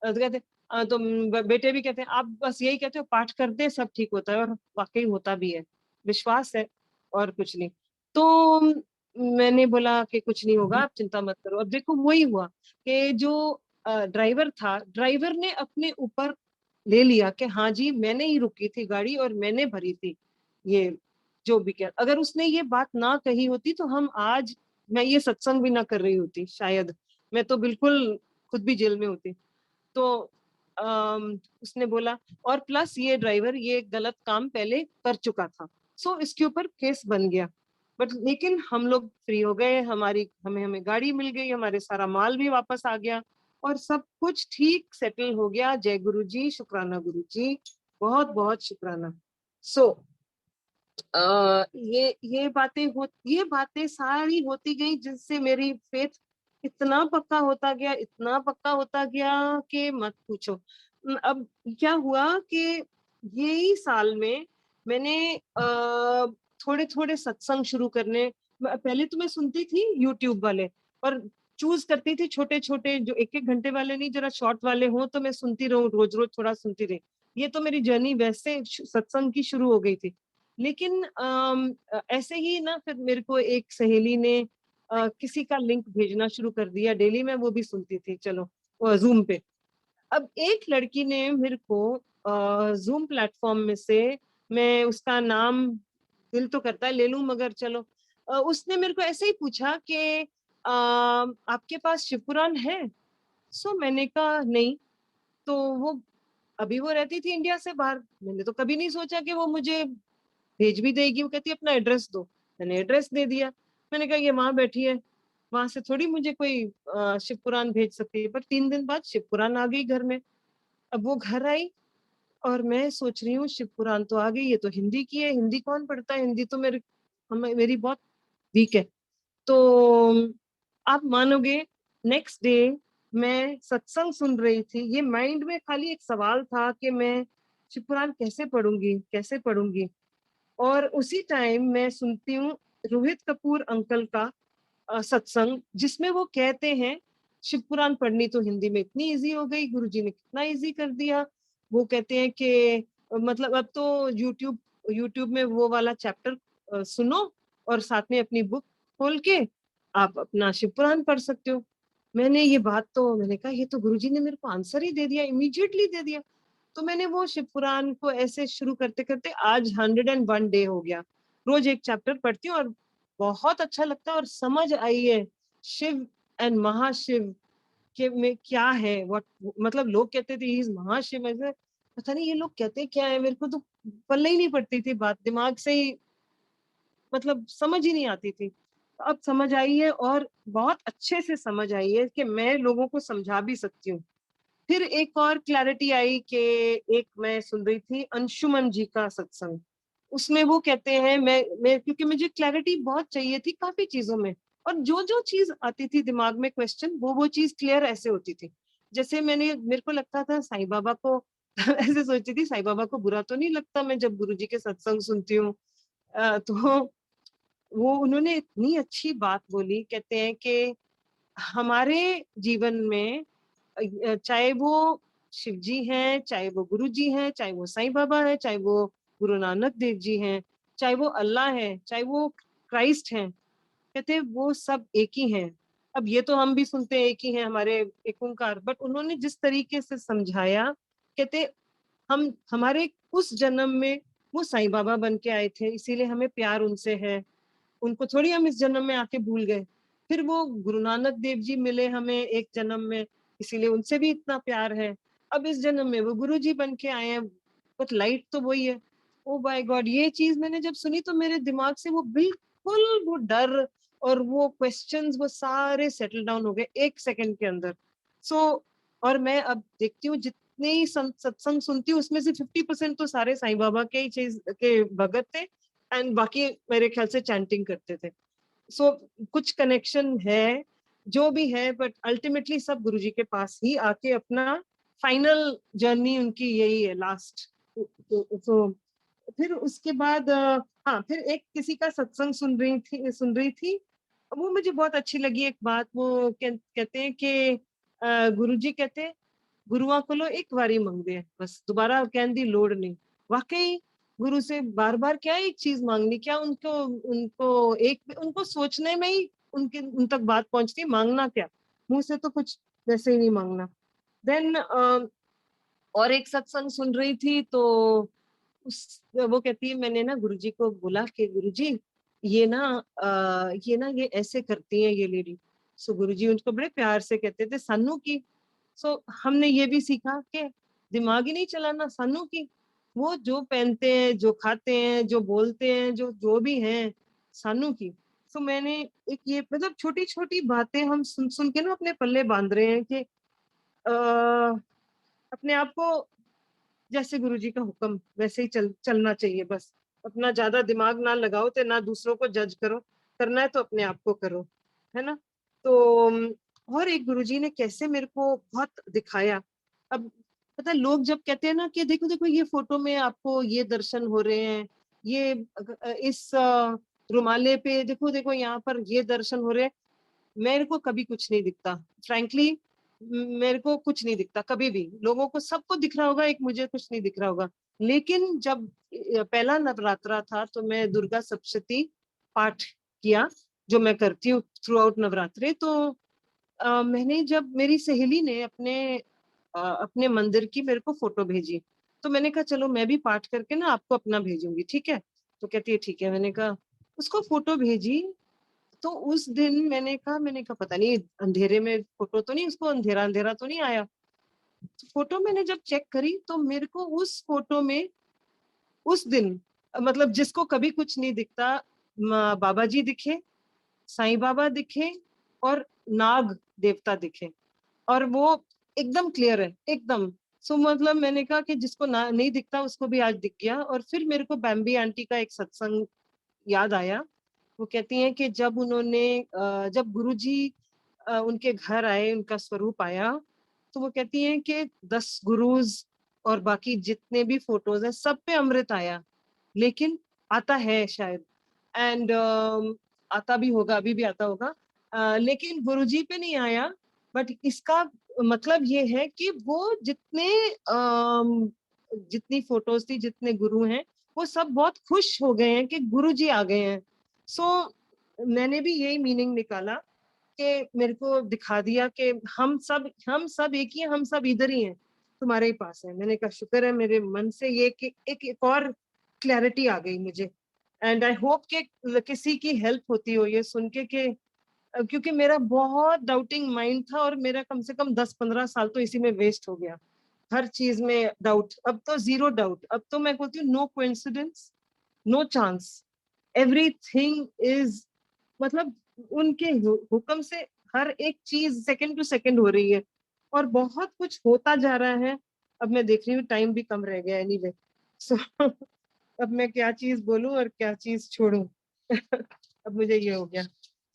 तो कहते तो बेटे भी कहते हैं आप बस यही कहते हो, पाठ कर दे सब ठीक होता है, और वाकई होता भी है, विश्वास है और कुछ नहीं। तो मैंने बोला कि कुछ नहीं होगा, आप चिंता मत करो। अब देखो वही हुआ कि जो ड्राइवर था, ड्राइवर ने अपने ऊपर ले लिया कि हाँ जी मैंने ही रुकी थी गाड़ी और मैंने भरी थी ये जो भी क्या। अगर उसने ये बात ना कही होती तो हम आज, मैं ये सत्संग भी ना कर रही होती शायद, मैं तो बिल्कुल खुद भी जेल में होती। तो उसने बोला, और प्लस ये ड्राइवर ये गलत काम पहले कर चुका था, सो इसके ऊपर केस बन गया। बट लेकिन हम लोग फ्री हो गए, हमारी हमें हमें गाड़ी मिल गई, हमारे सारा माल भी वापस आ गया और सब कुछ ठीक सेटल हो गया। जय गुरु जी, शुक्राना गुरु जी, बहुत बहुत शुक्राना। सो ये बातें सारी होती गई जिससे मेरी फेथ इतना पक्का होता गया, इतना पक्का होता गया कि मत पूछो। अब क्या हुआ कि यही साल में मैंने थोड़े थोड़े सत्संग शुरू करने। पहले तो मैं सुनती थी यूट्यूब वाले और चूज करती थी छोटे छोटे, जो एक एक घंटे वाले नहीं, जरा शॉर्ट वाले हों तो मैं सुनती रहूं, रोज रोज थोड़ा सुनती रही। ये तो मेरी जर्नी वैसे सत्संग की शुरू हो गई थी। लेकिन ऐसे ही ना फिर मेरे को एक सहेली ने किसी का लिंक भेजना शुरू कर दिया डेली, मैं वो भी सुनती थी, चलो जूम पे। अब एक लड़की ने मेरे को जूम प्लेटफॉर्म में से, मैं उसका नाम दिल तो करता है ले लूं मगर चलो, उसने मेरे को ऐसे ही पूछा कि आपके पास शिवपुराण है? सो मैंने कहा नहीं। तो वो, अभी वो रहती थी इंडिया से बाहर, मैंने तो कभी नहीं सोचा कि वो मुझे भेज भी देगी। वो कहती है अपना एड्रेस दो, मैंने एड्रेस दे दिया। मैंने कहा ये वहां बैठी है, वहां से थोड़ी मुझे कोई शिव पुराण भेज सकती है। पर 3 दिन बाद शिव पुराण आ गई घर में। अब वो घर आई और मैं सोच रही हूँ शिव पुराण तो आ गई, ये तो हिंदी की है, हिंदी कौन पढ़ता है, हिंदी तो मेरी बहुत वीक है। तो आप मानोगे, नेक्स्ट डे मैं सत्संग सुन रही थी, ये माइंड में खाली एक सवाल था कि मैं शिव पुराण कैसे पढ़ूंगी, कैसे पढ़ूंगी। और उसी टाइम मैं सुनती हूँ रोहित कपूर अंकल का सत्संग, जिसमें वो कहते हैं शिव पुराण पढ़नी तो हिंदी में इतनी इजी हो गई, गुरुजी ने कितना इजी कर दिया। वो कहते हैं कि मतलब अब तो यूट्यूब यूट्यूब में वो वाला चैप्टर सुनो और साथ में अपनी बुक खोल के आप अपना शिव पुराण पढ़ सकते हो। मैंने ये बात तो, मैंने कहा ये तो गुरुजी ने मेरे को आंसर ही दे दिया, इमीडिएटली दे दिया। तो मैंने वो शिव पुराण को ऐसे शुरू करते करते आज 101 डे हो गया, रोज एक चैप्टर पढ़ती हूँ और बहुत अच्छा लगता है और समझ आई है शिव एंड महाशिव के में क्या है। व्हाट मतलब लोग कहते थे इज महाशिव, ऐसे पता नहीं ये लोग कहते क्या है, मेरे को तो पल्ले ही नहीं पड़ती थी बात, दिमाग से ही मतलब समझ ही नहीं आती थी। अब समझ आई है और बहुत अच्छे से समझ आई है कि मैं लोगों को समझा भी सकती हूँ। फिर एक और क्लैरिटी आई कि एक मैं सुन रही थी अंशुमन जी का सत्संग। उसमें वो कहते हैं मैं क्योंकि मुझे क्लैरिटी बहुत चाहिए थी काफ़ी चीज़ों में, और जो-जो चीज़ आती थी दिमाग में क्वेश्चन, वो चीज़ क्लियर ऐसे होती थी। जैसे मेरे को लगता था साईं बाबा को ऐसे सोचती थी, साईं बाबा को बुरा तो नहीं लगता मैं जब गुरुजी के सत्संग सुनती हूँ। तो वो उन्होंने इतनी अच्छी बात बोली, कहते हैं कि हमारे जीवन में चाहे वो शिव जी हैं, चाहे वो गुरु जी हैं, चाहे वो साईं बाबा हैं, चाहे वो गुरु नानक देव जी हैं, चाहे वो अल्लाह है, चाहे वो क्राइस्ट हैं, कहते हैं वो सब एक ही हैं। अब ये तो हम भी सुनते हैं एक ही हैं, हमारे एक ओंकार, बट उन्होंने जिस तरीके से समझाया, कहते हम हमारे उस जन्म में वो साईं बाबा बन के आए थे, इसीलिए हमें प्यार उनसे है। उनको थोड़ी हम इस जन्म में आके भूल गए। फिर वो गुरु नानक देव जी मिले हमें एक जन्म में, इसीलिए उनसे भी इतना प्यार है। अब इस जन्म में वो गुरु जी बन के आए हैं, बट लाइट तो वही है। Oh my God! ये चीज़ मैंने जब सुनी तो मेरे दिमाग से वो बिल्कुल वो डर और वो क्वेश्चन्स वो सारे सेटल डाउन हो गए 1 सेकंड के अंदर। सो और मैं अब देखती हूँ जितने ही सत्संग सुनती हूँ उसमें से 50% तो सारे साईं बाबा के ही चीज़ के भगत थे, एंड बाकी मेरे ख्याल से चैंटिंग करते थे। सो कुछ कनेक्शन है, जो भी है, बट अल्टीमेटली सब गुरुजी के पास ही आके अपना फाइनल जर्नी उनकी यही है लास्ट। सो फिर उसके बाद हाँ, फिर एक किसी का सत्संग सुन रही थी, वो मुझे बहुत अच्छी लगी एक बात, वो कहते हैं कि गुरुजी कहते हैं गुरुआ कोलो एक बारी मांगते हैं बस, दोबारा कहने दी लोड़ नहीं। वाकई गुरु से बार बार क्या एक चीज मांगनी, क्या उनको उनको एक उनको सोचने में ही उनके उन तक बात पहुंचती है, मांगना क्या, मुंह से तो कुछ वैसे ही नहीं मांगना। देन और एक सत्संग सुन रही थी तो उस वो कहती है मैंने ना गुरुजी को बोला कि गुरुजी ये ऐसे करती है ये लेडी। सो गुरुजी उनको बड़े प्यार से कहते थे सानू की। सो हमने ये भी सीखा कि दिमाग ही नहीं चलाना, सानू की। वो जो पहनते हैं, जो खाते हैं, जो बोलते हैं, जो जो भी हैं, सानू की। सो मैंने एक ये मतलब छोटी छोटी बातें हम सुन सुन के ना अपने पल्ले बांध रहे हैं कि अपने आप को जैसे गुरुजी का हुक्म वैसे ही चलना चाहिए बस। अपना ज्यादा दिमाग ना लगाओ तो ना दूसरों को जज करो, करना है तो अपने आप को करो, है ना? तो और एक गुरुजी ने कैसे मेरे को बहुत दिखाया। अब पता है लोग जब कहते हैं ना कि देखो देखो ये फोटो में आपको ये दर्शन हो रहे हैं, ये इस रुमाले पे देखो देखो यहाँ पर ये दर्शन हो रहे हैं, मेरे को कभी कुछ नहीं दिखता। फ्रैंकली मेरे को कुछ नहीं दिखता कभी भी। लोगों को सबको दिख रहा होगा, एक मुझे कुछ नहीं दिख रहा होगा। लेकिन जब पहला नवरात्रा था तो मैं दुर्गा सप्तशती पाठ किया, जो मैं करती हूँ थ्रू आउट नवरात्रे। तो मैंने जब मेरी सहेली ने अपने मंदिर की मेरे को फोटो भेजी, तो मैंने कहा चलो मैं भी पाठ करके ना आपको अपना भेजूंगी, ठीक है? तो कहती है ठीक है। मैंने कहा उसको फोटो भेजी। तो उस दिन मैंने कहा पता नहीं अंधेरे में फोटो तो नहीं, उसको अंधेरा अंधेरा तो नहीं आया। तो फोटो मैंने जब चेक करी तो मेरे को उस फोटो में उस दिन मतलब जिसको कभी कुछ नहीं दिखता, बाबा जी दिखे, साईं बाबा दिखे और नाग देवता दिखे, और वो एकदम क्लियर है एकदम। सो मतलब मैंने कहा कि जिसको ना नहीं दिखता उसको भी आज दिख गया। और फिर मेरे को बैम्बी आंटी का एक सत्संग याद आया। वो कहती हैं कि जब गुरुजी उनके घर आए, उनका स्वरूप आया, तो वो कहती हैं कि 10 गुरुज और बाकी जितने भी फोटोज हैं सब पे अमृत आया, लेकिन आता है शायद, एंड आता भी होगा, अभी भी आता होगा, लेकिन गुरुजी पे नहीं आया। बट इसका मतलब ये है कि वो जितनी फोटोज थी, जितने गुरु हैं, वो सब बहुत खुश हो गए हैं कि गुरुजी आ गए हैं। सो मैंने भी यही मीनिंग निकाला कि मेरे को दिखा दिया कि हम सब एक ही हैं, हम सब इधर ही हैं, तुम्हारे ही पास है। मैंने कहा शुक्र है, मेरे मन से ये कि एक और क्लैरिटी आ गई मुझे। एंड आई होप कि किसी की हेल्प होती हो ये सुन के कि क्योंकि मेरा बहुत डाउटिंग माइंड था और मेरा कम से कम 10-15 साल तो इसी में वेस्ट हो गया, हर चीज में डाउट। अब तो जीरो डाउट, अब तो मैं बोलती हूँ no coincidence, no chance, everything is मतलब उनके हुक्म से हर एक चीज सेकंड टू सेकंड हो रही है और बहुत कुछ होता जा रहा है। अब मैं देख रही हूँ टाइम भी कम रह गया एनीवे, सो अब मैं क्या चीज बोलूं और क्या चीज छोड़ूं। अब मुझे ये हो गया।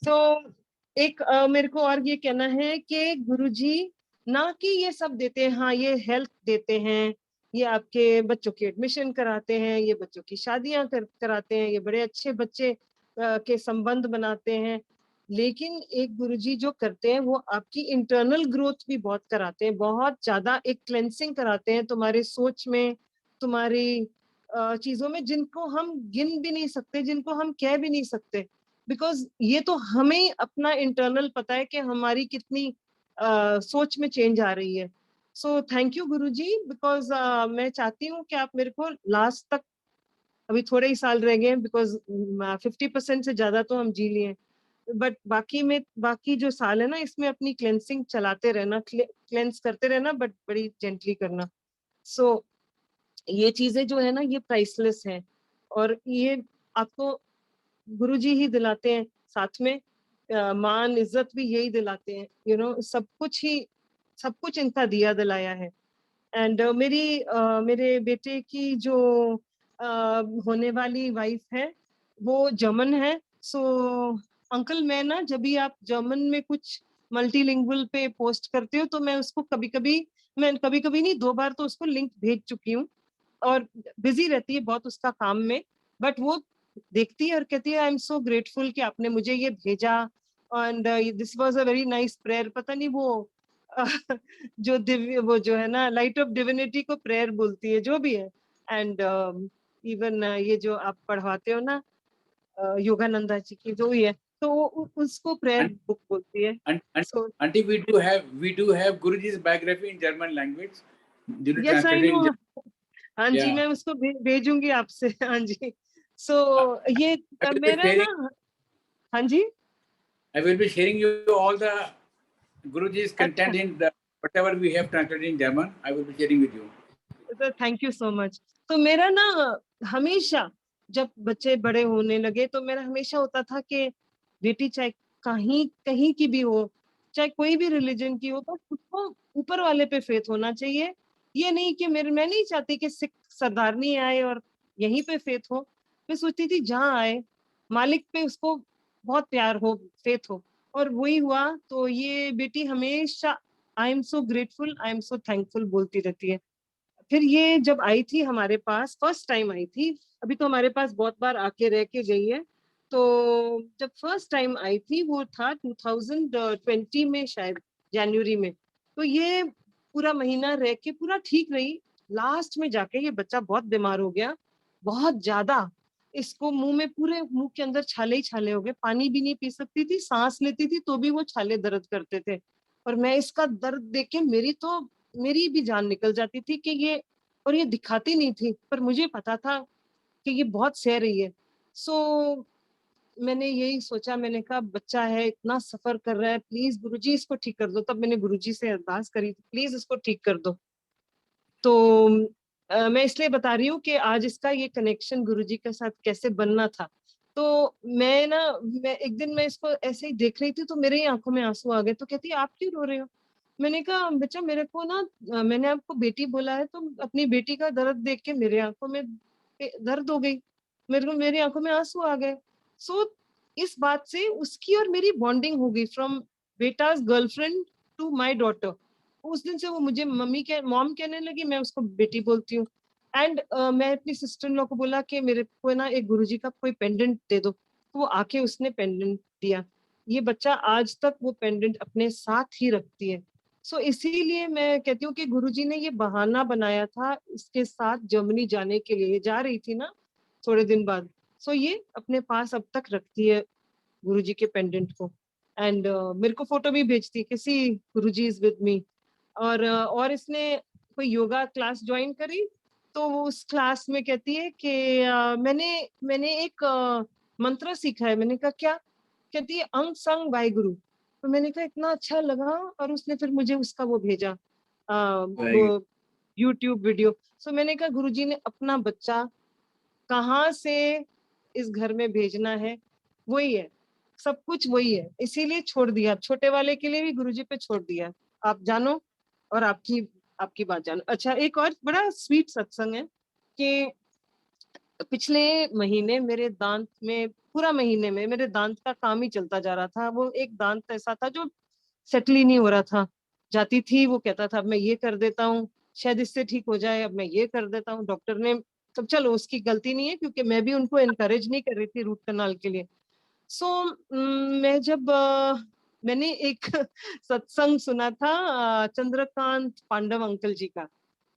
सो एक मेरे को और ये कहना है कि गुरुजी ना कि ये सब देते हैं, हाँ ये हेल्थ देते हैं, ये आपके बच्चों के एडमिशन कराते हैं, ये बच्चों की शादियां कराते हैं, ये बड़े अच्छे बच्चे के संबंध बनाते हैं, लेकिन एक गुरुजी जो करते हैं वो आपकी इंटरनल ग्रोथ भी बहुत कराते हैं, बहुत ज्यादा एक क्लेंसिंग कराते हैं तुम्हारी सोच में, तुम्हारी चीजों में, जिनको हम गिन भी नहीं सकते, जिनको हम कह भी नहीं सकते, बिकॉज ये तो हमें ही अपना इंटरनल पता है कि हमारी कितनी सोच में चेंज आ रही है। So thank you Guruji, because मैं चाहती हूँ कि आप मेरे को लास्ट तक, अभी थोड़े ही साल रह गए हैं, बिकॉज 50% से ज्यादा तो हम जी लिए, बट बाकी में बाकी जो साल है ना, इसमें अपनी क्लेंसिंग चलाते रहना, क्लेंस करते रहना, बट बड़ी जेंटली करना। सो ये चीजें जो है ना, ये प्राइसलेस है, और ये आपको गुरुजी ही दिलाते हैं, साथ में मान इज्जत भी यही दिलाते हैं, सब कुछ ही, सब कुछ इनका दिया दिलाया है। एंड मेरे बेटे की जो होने वाली वाइफ है वो जर्मन है। सो अंकल, मैं ना, जब भी आप जर्मन में कुछ मल्टीलिंगुअल पे पोस्ट करते हो तो मैं उसको कभी कभी, मैं कभी कभी नहीं, 2 बार तो उसको लिंक भेज चुकी हूँ, और बिजी रहती है बहुत उसका काम में, बट वो देखती है और कहती है आई एम सो ग्रेटफुल कि आपने मुझे ये भेजा, and this was a very nice prayer. पता नहीं वो जो दिव्य, वो जो है ना, लाइट ऑफ डिविनिटी को प्रेयर बोलती है, जो भी है। एंड इवन ये जो आप पढ़वाते हो ना, योगानंदा जी की जो भी है, तो वो उसको प्रेयर And, बुक बोलती है। and so Auntie, we do have Guruji's biography in German language. Did you yes I translate it no. in German? हाँ जी, Yeah. मैं उसको भेजूंगी आपसे। हाँ जी। सो Uh, ये I will be मेरा sharing. ना, हाँ जी। I will be sharing you all the Guruji's अच्छा, content in the whatever we have translated in German. I will be sharing with you. तो थैंक यू सो मच। तो मेरा ना हमेशा, जब बच्चे बड़े होने लगे तो मेरा हमेशा होता था कि बेटी चाहे कहीं कहीं की भी हो, चाहे कोई भी रिलीजन की हो, तो उसको ऊपर वाले पे फेथ होना चाहिए। ये नहीं कि मैं नहीं चाहती कि सिख सरदारनी आए और यहीं पे फेथ हो। मैं सोचती थी जहाँ आए मालिक पे उसको बहुत प्यार हो, फेथ हो, और वही हुआ। तो ये बेटी हमेशा I am so grateful, I am so thankful बोलती रहती है। फिर ये जब आई थी हमारे पास, फर्स्ट टाइम आई थी, अभी तो हमारे पास बहुत बार आके रह के गई है, तो जब फर्स्ट टाइम आई थी वो था 2020 में शायद, जनवरी में। तो ये पूरा महीना रह के पूरा ठीक रही। लास्ट में जाके ये बच्चा बहुत बीमार हो गया, बहुत ज्यादा। इसको मुंह में, पूरे मुंह के अंदर छाले ही छाले हो गए, पानी भी नहीं पी सकती थी, सांस लेती थी तो भी वो छाले दर्द करते थे। और मैं इसका दर्द देख के मेरी भी जान निकल जाती थी कि ये, और ये दिखाती नहीं थी, पर मुझे पता था कि ये बहुत सह रही है। सो मैंने यही सोचा, मैंने कहा बच्चा है, इतना सफर कर रहा है, प्लीज गुरुजी इसको ठीक कर दो। तब मैंने गुरुजी से अरदास करी थी, प्लीज इसको ठीक कर दो। तो मैं इसलिए बता रही हूँ कि आज इसका ये कनेक्शन गुरुजी के साथ कैसे बनना था। तो मैं एक दिन, मैं इसको ऐसे ही देख रही थी तो मेरे ही आंखों में आंसू आ गए। तो कहती है आप क्यों रो रहे हो? मैंने कहा बच्चा, मेरे को ना, मैंने आपको बेटी बोला है, तो अपनी बेटी का दर्द देख के मेरे आंखों में दर्द हो गई, मेरे को, मेरी आंखों में आंसू आ गए। सो इस बात से उसकी और मेरी बॉन्डिंग हो गई, फ्रॉम बेटाज गर्लफ्रेंड टू माय डॉटर। उस दिन से वो मुझे मॉम कहने लगी, मैं उसको बेटी बोलती हूँ। एंड मैं अपनी सिस्टर इन लॉ को बोला कि मेरे को ना एक गुरुजी का कोई पेंडेंट दे दो, तो वो आके उसने पेंडेंट दिया। ये बच्चा आज तक वो पेंडेंट अपने साथ ही रखती है। सो इसीलिए मैं कहती हूँ कि गुरुजी ने ये बहाना बनाया था इसके साथ जर्मनी जाने के लिए, जा रही थी ना थोड़े दिन बाद। सो ये अपने पास अब तक रखती है गुरुजी के पेंडेंट को। एंड मेरे को फोटो भी भेजती, किसी गुरुजी इज विद मी। और इसने कोई योगा क्लास ज्वाइन करी, तो वो उस क्लास में कहती है कि मैंने एक मंत्र सीखा है। मैंने कहा क्या? कहती है अंग संग वाहिगुरु। तो मैंने कहा इतना अच्छा लगा, और उसने फिर मुझे उसका वो भेजा, Very good. वो यूट्यूब वीडियो। सो मैंने कहा गुरुजी ने अपना बच्चा कहाँ से इस घर में भेजना है, वही है। सब कुछ वही है, इसीलिए छोड़ दिया। छोटे वाले के लिए भी गुरुजी पे छोड़ दिया। आप जानो और आपकी आपकी बात जानो। अच्छा, एक और बड़ा स्वीट सत्संग है कि पिछले महीने मेरे दांत में, पूरा महीने में मेरे दांत का काम ही चलता जा रहा था। वो एक दांत ऐसा था जो सेटल ही नहीं हो रहा था। जाती थी, वो कहता था अब मैं ये कर देता हूँ, शायद इससे ठीक हो जाए, अब मैं ये कर देता हूँ। डॉक्टर ने, तब चलो उसकी गलती नहीं है क्योंकि मैं भी उनको एनकरेज नहीं कर रही थी रूट कनाल के लिए। सो मैं जब मैंने एक सत्संग सुना था चंद्रकांत पांडव अंकल जी का।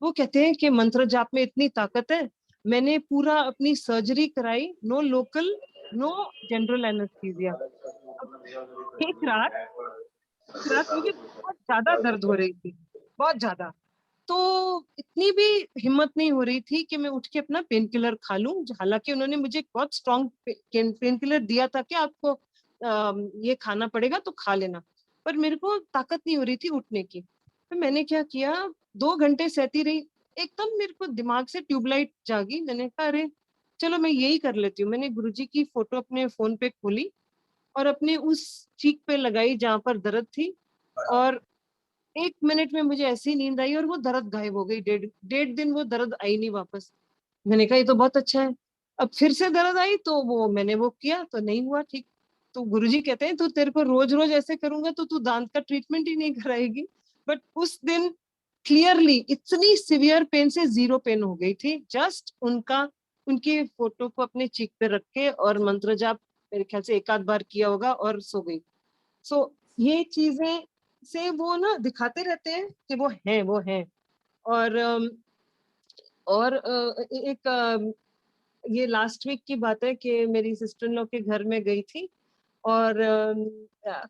वो कहते हैं कि मंत्र जाप में इतनी ताकत है। मैंने पूरा अपनी सर्जरी कराई, no local, no general anaesthesia. एक रात एक रात मुझे बहुत ज्यादा दर्द हो रही थी, बहुत ज्यादा। तो इतनी भी हिम्मत नहीं हो रही थी कि मैं उठ के अपना पेन किलर खा लूं। हालांकि उन्होंने मुझे एक बहुत स्ट्रॉन्ग पेन किलर दिया था कि आपको ये खाना पड़ेगा तो खा लेना, पर मेरे को ताकत नहीं हो रही थी उठने की। तो मैंने क्या किया, 2 घंटे सहती रही। एकदम मेरे को दिमाग से ट्यूबलाइट जागी। मैंने कहा अरे चलो मैं यही कर लेती हूँ। मैंने गुरुजी की फोटो अपने फोन पे खोली और अपने उस चीक पे लगाई जहां पर दर्द थी, और 1 मिनट में मुझे ऐसी नींद आई और वो दर्द गायब हो गई। डेढ़ डेढ़ दिन वो दर्द आई नहीं वापस। मैंने कहा ये तो बहुत अच्छा है। अब फिर से दर्द आई तो वो मैंने वो किया तो नहीं हुआ ठीक। तो गुरुजी कहते हैं तू, तेरे को रोज रोज ऐसे करूंगा तो तू दांत का ट्रीटमेंट ही नहीं कराएगी। बट उस दिन क्लियरली इतनी सिवियर पेन से जीरो पेन हो गई थी। जस्ट उनका, उनकी फोटो को अपने चीक पे रख के और मंत्र जाप मेरे ख्याल से एक आध बार किया होगा और सो गई। सो ये चीजें से वो ना दिखाते रहते हैं कि वो हैं, वो हैं। और और एक ये लास्ट वीक की बात है कि मेरी सिस्टर इन लॉ के घर में गई थी और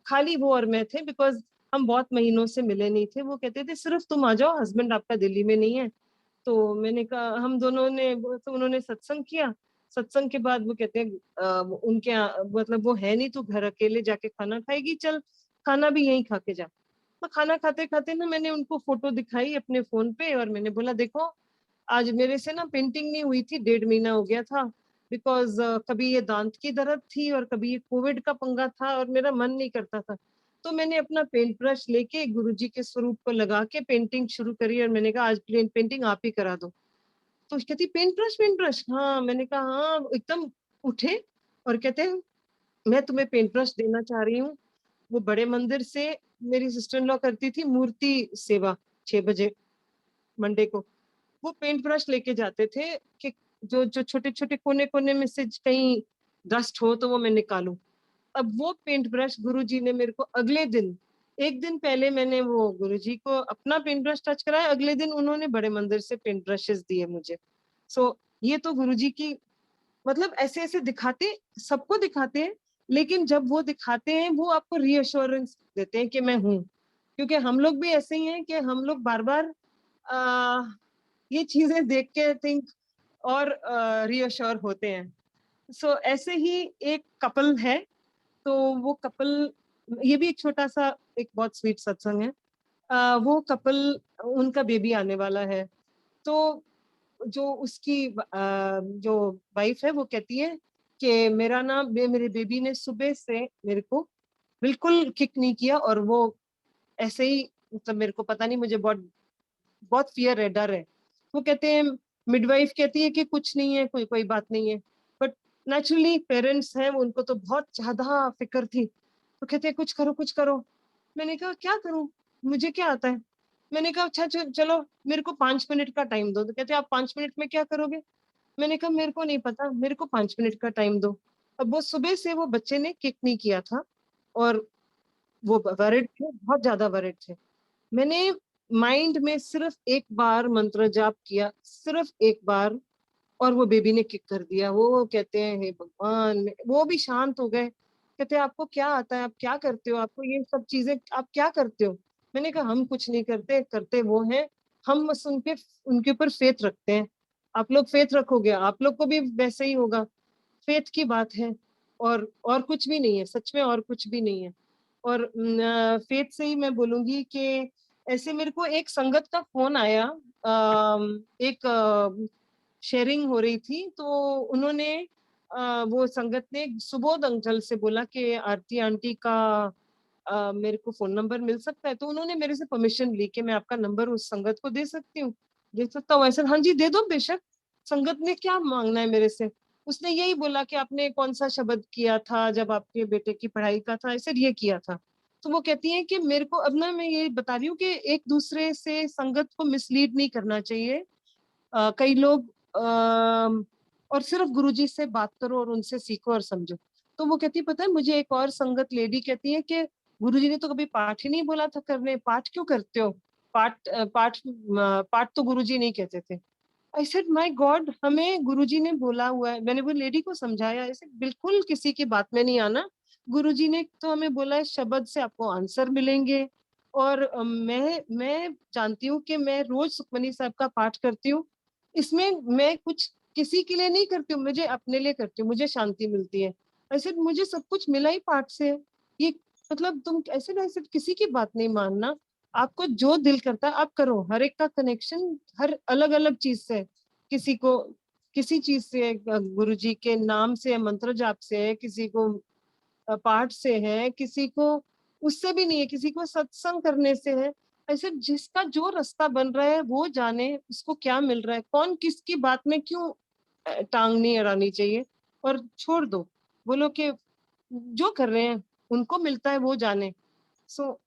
खाली वो और मैं थे, बिकॉज हम बहुत महीनों से मिले नहीं थे। वो कहते थे सिर्फ तुम आ जाओ, हस्बैंड आपका दिल्ली में नहीं है। तो मैंने कहा, हम दोनों ने तो उन्होंने सत्संग किया। सत्संग के बाद वो कहते हैं उनके मतलब वो है नहीं, तो घर अकेले जाके खाना खाएगी, चल खाना भी यहीं खा के जा। तो खाना खाते खाते ना मैंने उनको फोटो दिखाई अपने फोन पे और मैंने बोला देखो, आज मेरे से ना पेंटिंग नहीं हुई थी, 1.5 महीना हो गया था। बिकॉज कभी ये दांत की दर्द थी और कभी ये कोविड का पंगा था और मेरा मन नहीं करता था। तो मैंने अपना पेंट ब्रश लेके गुरुजी के स्वरूप को लगा के पेंटिंग शुरू करी और मैंने कहा आज पेंटिंग आप ही करा दो। तो कहती पेंट ब्रश, पेंट ब्रश, हाँ। मैंने कहा हाँ। एकदम उठे और कहते हैं मैं तुम्हें पेंट ब्रश देना चाह रही हूँ। वो बड़े मंदिर से मेरी सिस्टर इन लॉ करती थी मूर्ति सेवा, 6 बजे मंडे को। वो पेंट ब्रश लेके जाते थे कि जो जो छोटे छोटे कोने कोने में से कहीं डस्ट हो तो वो मैं निकालूं। अब वो पेंट ब्रश गुरुजी ने मेरे को अगले दिन, एक दिन पहले मैंने वो गुरुजी को अपना पेंट ब्रश टच कराया, अगले दिन उन्होंने बड़े मंदिर से पेंट ब्रशेस दिए मुझे। सो ये तो गुरुजी की, मतलब ऐसे ऐसे दिखाते, सबको दिखाते हैं। लेकिन जब वो दिखाते हैं वो आपको रीअश्योरेंस देते हैं कि मैं हूँ। क्योंकि हम लोग भी ऐसे ही हैं कि हम लोग बार बार ये चीजें देख के थिंक और रीअश्योर होते हैं। सो ऐसे ही एक कपल है। तो वो कपल, ये भी एक छोटा सा एक बहुत स्वीट सत्संग है। वो कपल, उनका बेबी आने वाला है। तो जो उसकी जो वाइफ है वो कहती है कि मेरा ना मेरे बेबी ने सुबह से मेरे को बिल्कुल किक नहीं किया, और वो ऐसे ही, मतलब मेरे को पता नहीं, मुझे बहुत बहुत फियर है, डर है। वो कहते हैं, मिडवाइफ कहती है कि कुछ नहीं है, कोई कोई बात नहीं है। बट नेचुरली पेरेंट्स हैं, उनको तो बहुत ज्यादा फिक्र थी। तो कहते हैं कुछ करो, कुछ करो। मैंने कहा क्या करूं, मुझे क्या आता है। मैंने कहा अच्छा चलो मेरे को 5 मिनट का टाइम दो। तो कहते आप 5 मिनट में क्या करोगे। मैंने कहा मेरे को नहीं पता, मेरे को 5 मिनट का टाइम दो। अब वो सुबह से वो बच्चे ने किक नहीं किया था और वो वरिड थे, बहुत ज्यादा वरिड थे। मैंने माइंड में सिर्फ एक बार मंत्र जाप किया, सिर्फ एक बार, और वो बेबी ने किक कर दिया। वो कहते हैं हे भगवान, वो भी शांत हो गए। कहते हैं आपको क्या आता है, आप क्या करते हो, आपको ये सब चीजें आप क्या करते हो। मैंने कहा हम कुछ नहीं करते, करते वो हैं। हम बस उनके उनके ऊपर फेथ रखते हैं। आप लोग फेथ रखोगे, आप लोग को भी वैसे ही होगा। फेथ की बात है, और कुछ भी नहीं है, सच में और कुछ भी नहीं है। और फेथ से ही मैं बोलूंगी कि ऐसे मेरे को एक संगत का फोन आया। एक शेयरिंग हो रही थी तो उन्होंने वो संगत ने सुबोध अंकल से बोला कि आरती आंटी का मेरे को फोन नंबर मिल सकता है, तो उन्होंने मेरे से परमिशन ली कि मैं आपका नंबर उस संगत को दे सकती हूँ, दे सकता हूँ ऐसा? हाँ जी दे दो बेशक, संगत ने क्या मांगना है मेरे से। उसने यही बोला कि आपने कौन सा शब्द किया था जब आपके बेटे की पढ़ाई का था, ऐसे ये किया था। तो वो कहती है कि मेरे को अब ना, मैं ये बता रही हूँ कि एक दूसरे से संगत को मिसलीड नहीं करना चाहिए। कई लोग और सिर्फ गुरुजी से बात करो और उनसे सीखो और समझो। तो वो कहती है, पता है मुझे एक और संगत लेडी कहती है कि गुरुजी ने तो कभी पाठ ही नहीं बोला था करने, पाठ क्यों करते हो? पाठ तो गुरुजी नहीं कहते थे। आई सेड माय गॉड, हमें गुरुजी ने बोला हुआ है। मैंने वो लेडी को समझाया, ऐसे बिल्कुल किसी की बात में नहीं आना। गुरुजी ने तो हमें बोला है शब्द से आपको आंसर मिलेंगे। और मैं जानती हूँ कि मैं रोज सुखमनी साहब का पाठ करती हूँ। इसमें मैं कुछ किसी के लिए नहीं करती हूँ, मुझे अपने लिए करती हूँ, मुझे शांति मिलती है। ऐसे मुझे सब कुछ मिला ही पाठ से। ये मतलब तुम ऐसे ना, ऐसे किसी की बात नहीं मानना। आपको जो दिल करता है आप करो। हर एक का कनेक्शन हर अलग अलग चीज से है। किसी को किसी चीज से है, गुरु जी के नाम से है, मंत्र जाप से है, किसी को पाठ से है, किसी को उससे भी नहीं है, किसी को सत्संग करने से है। ऐसे जिसका जो रास्ता बन रहा है वो जाने उसको क्या मिल रहा है। कौन किसकी बात में क्यों टांग नहीं अड़ानी चाहिए, और छोड़ दो। बोलो कि जो कर रहे हैं उनको मिलता है वो जाने। सो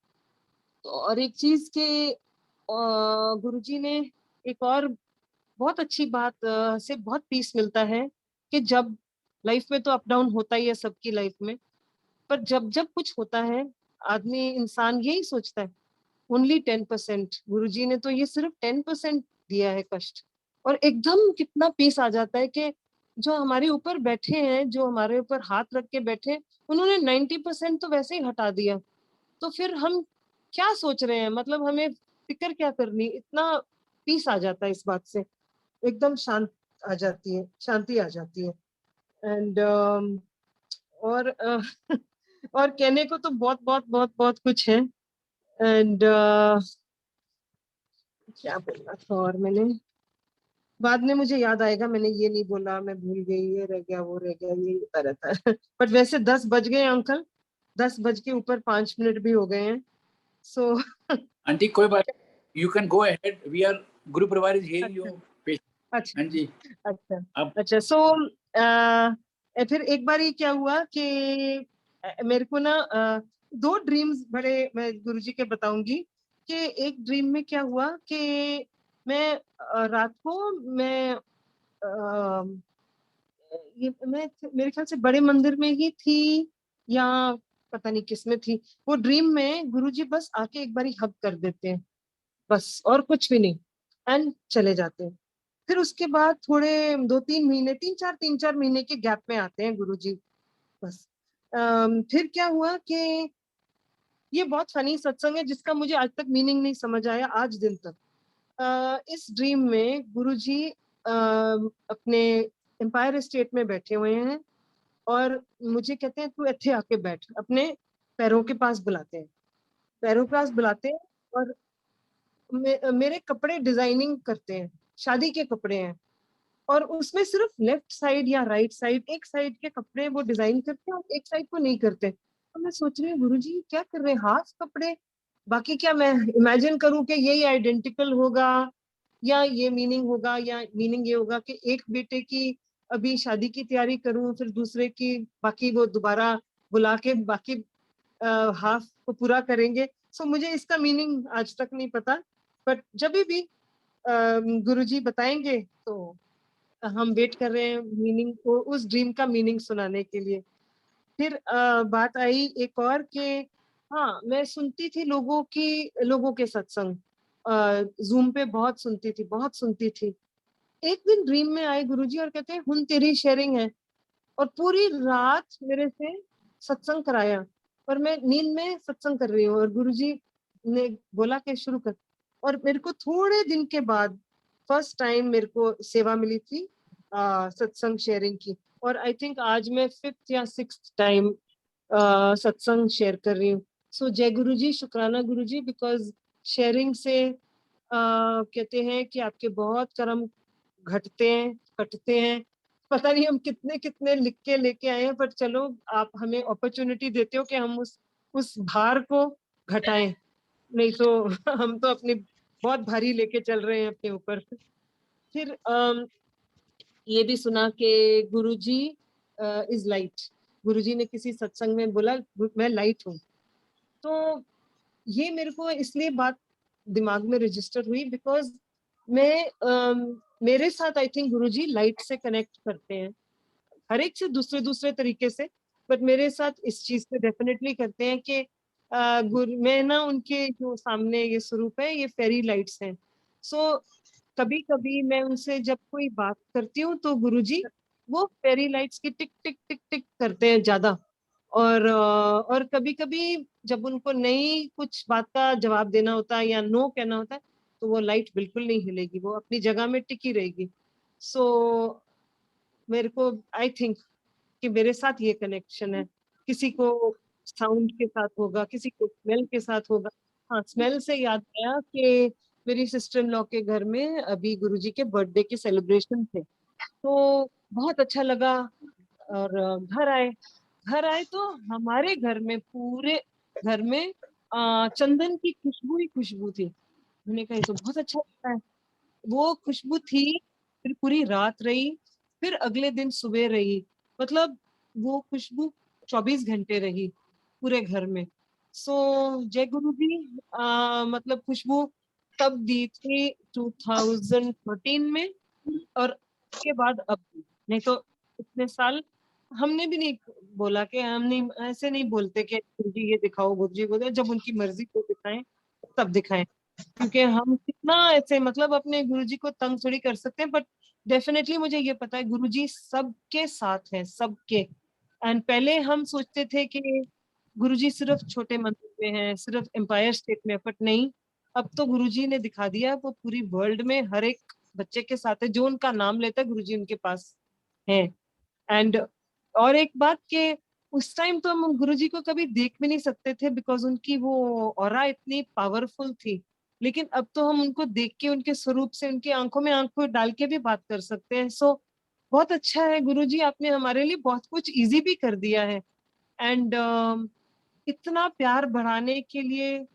और एक चीज के गुरुजी ने एक और बहुत अच्छी बात से बहुत पीस मिलता है कि जब लाइफ में तो अप डाउन होता ही है सबकी लाइफ में, पर जब जब कुछ होता है आदमी इंसान यही सोचता है ओनली 10%। गुरुजी ने तो ये सिर्फ 10% दिया है कष्ट, और एकदम कितना पीस आ जाता है कि जो हमारे ऊपर बैठे हैं, जो हमारे ऊपर हाथ रख के बैठे हैं, उन्होंने 90% तो वैसे ही हटा दिया। तो फिर हम क्या सोच रहे हैं, मतलब हमें फिक्र क्या करनी। इतना पीस आ जाता है इस बात से, एकदम शांत आ जाती है, शांति आ जाती है। एंड और और कहने को तो बहुत बहुत बहुत बहुत कुछ है। एंड क्या बोलना था, और मैंने बाद में मुझे याद आएगा मैंने ये नहीं बोला, मैं भूल गई, ये रह गया, वो रह गया, ये होता रहता है। बट वैसे 10 बज गए अंकल, 10 बज के ऊपर 5 मिनट भी हो गए हैं। सो आंटी कोई बात, you can go ahead, we are, गुरु परिवार इज हियरिंग अच्छा योर। अच्छा हाँ जी। अच्छा अब अच्छा। सो फिर एक बार ये क्या हुआ कि मेरे को ना दो ड्रीम्स बड़े मैं गुरुजी के बताऊंगी। कि एक ड्रीम में क्या हुआ कि मैं रात को मैं मैं मेरे ख्याल से बड़े मंदिर में ही थी, या पता नहीं किस में थी। वो ड्रीम में गुरुजी बस आके एक बारी हग कर देते हैं, बस और कुछ भी नहीं, एंड चले जाते हैं। फिर उसके बाद थोड़े 2-3 महीने, 3-4 के गैप में आते हैं गुरुजी, बस। फिर क्या हुआ कि ये बहुत फनी सत्संग है जिसका मुझे आज तक मीनिंग नहीं समझ आया, आज दिन तक। इस ड्रीम में गुरुजी अपने एम्पायर स्टेट में बैठे हुए हैं, और मुझे कहते हैं तू ਇੱਥੇ आके बैठ, अपने पैरों के पास बुलाते हैं, पैरों के पास बुलाते हैं। और मेरे कपड़े डिजाइनिंग करते हैं, शादी के कपड़े हैं, और उसमें सिर्फ लेफ्ट साइड या राइट साइड, एक साइड के कपड़े वो डिजाइन करते हैं और एक साइड को नहीं करते। तो मैं सोच रही हूँ गुरुजी क्या कर रहे हैं, हाफ कपड़े, बाकी क्या मैं इमेजिन करूं कि यही आइडेंटिकल होगा, या ये मीनिंग होगा, या मीनिंग ये होगा कि एक बेटे की अभी शादी की तैयारी करूं, फिर दूसरे की बाकी वो दोबारा बुला के बाकी हाफ को पूरा करेंगे। सो मुझे इसका मीनिंग आज तक नहीं पता, बट जब भी गुरुजी बताएंगे तो हम वेट कर रहे हैं मीनिंग को, उस ड्रीम का मीनिंग सुनाने के लिए। फिर बात आई एक और कि हाँ मैं सुनती थी लोगों के सत्संग, जूम पे बहुत सुनती थी, बहुत सुनती थी। एक दिन ड्रीम में आए गुरुजी और कहते हैं हुन तेरी शेयरिंग है, और पूरी रात मेरे से सत्संग कराया, और मैं नींद में सत्संग कर रही हूँ और गुरुजी ने बोला कि शुरू कर। और मेरे को थोड़े दिन के बाद फर्स्ट टाइम मेरे को सेवा मिली थी सत्संग शेयरिंग की। और आई थिंक आज मैं 5th या 6th टाइम सत्संग शेयर कर रही हूँ। सो जय गुरु जी, शुक्राना गुरु जी, बिकॉज शेयरिंग से कहते हैं कि आपके बहुत कर्म घटते हैं, कटते हैं। पता नहीं हम कितने कितने लिख के लेके आए हैं, पर चलो आप हमें अपॉर्चुनिटी देते हो कि हम उस भार को घटाएं, नहीं तो हम तो अपने बहुत भारी लेके चल रहे हैं अपने ऊपर। फिर ये भी सुना कि गुरुजी इज लाइट। गुरुजी ने किसी सत्संग में बोला मैं लाइट हूँ। तो ये मेरे को इसलिए बात दिमाग में रजिस्टर हुई बिकॉज मैं मेरे साथ आई थिंक गुरुजी लाइट से कनेक्ट करते हैं, हर एक से दूसरे दूसरे तरीके से, बट मेरे साथ इस चीज पे डेफिनेटली करते हैं कि मैं ना उनके जो सामने ये स्वरूप है ये फेरी लाइट्स हैं। सो कभी कभी मैं उनसे जब कोई बात करती हूँ तो गुरुजी वो फेरी लाइट्स की टिक टिक टिक टिक करते हैं ज्यादा। और कभी कभी जब उनको नहीं कुछ बात का जवाब देना होता है या नो कहना होता है तो वो लाइट बिल्कुल नहीं हिलेगी, वो अपनी जगह में टिकी रहेगी। सो मेरे को आई थिंक कि मेरे साथ ये कनेक्शन है। किसी को साउंड के साथ होगा, किसी को स्मेल के साथ होगा। हाँ, स्मेल से याद आया कि मेरी सिस्टर इन लॉ के घर में अभी गुरुजी के बर्थडे के सेलिब्रेशन थे, तो बहुत अच्छा लगा। और घर आए तो हमारे घर में पूरे घर में चंदन की खुशबू ही खुशबू थी। मैंने कहा ये तो बहुत अच्छा लगता है। वो खुशबू थी, फिर पूरी रात रही, फिर अगले दिन सुबह रही, मतलब वो खुशबू 24 घंटे रही पूरे घर में। सो जय गुरु जी। मतलब खुशबू तब दी थी 2013 में, और उसके बाद अब भी। नहीं तो इतने साल हमने भी नहीं बोला कि हम नहीं, ऐसे नहीं बोलते कि गुरु जी ये दिखाओ, गुरु जी बोले जब उनकी मर्जी को दिखाएं तब दिखाएं। क्योंकि हम कितना ऐसे मतलब अपने गुरुजी को तंग थोड़ी कर सकते हैं, बट डेफिनेटली मुझे ये पता है गुरुजी सबके साथ हैं, सबके। एंड पहले हम सोचते थे कि गुरुजी सिर्फ छोटे मंदिर में हैं, सिर्फ एम्पायर स्टेट में, बट नहीं, अब तो गुरुजी ने दिखा दिया वो पूरी वर्ल्ड में हर एक बच्चे के साथ है, जो उनका नाम लेता है गुरुजी उनके पास है। एंड और एक बात कि उस टाइम तो हम गुरुजी को कभी देख भी नहीं सकते थे बिकॉज उनकी वो ऑरा इतनी पावरफुल थी। लेकिन अब तो हम उनको देख के उनके स्वरूप से उनकी आंखों में आंखों डाल के भी बात कर सकते हैं। सो बहुत अच्छा है गुरुजी, आपने हमारे लिए बहुत कुछ इजी भी कर दिया है। एंड इतना प्यार बढ़ाने के लिए,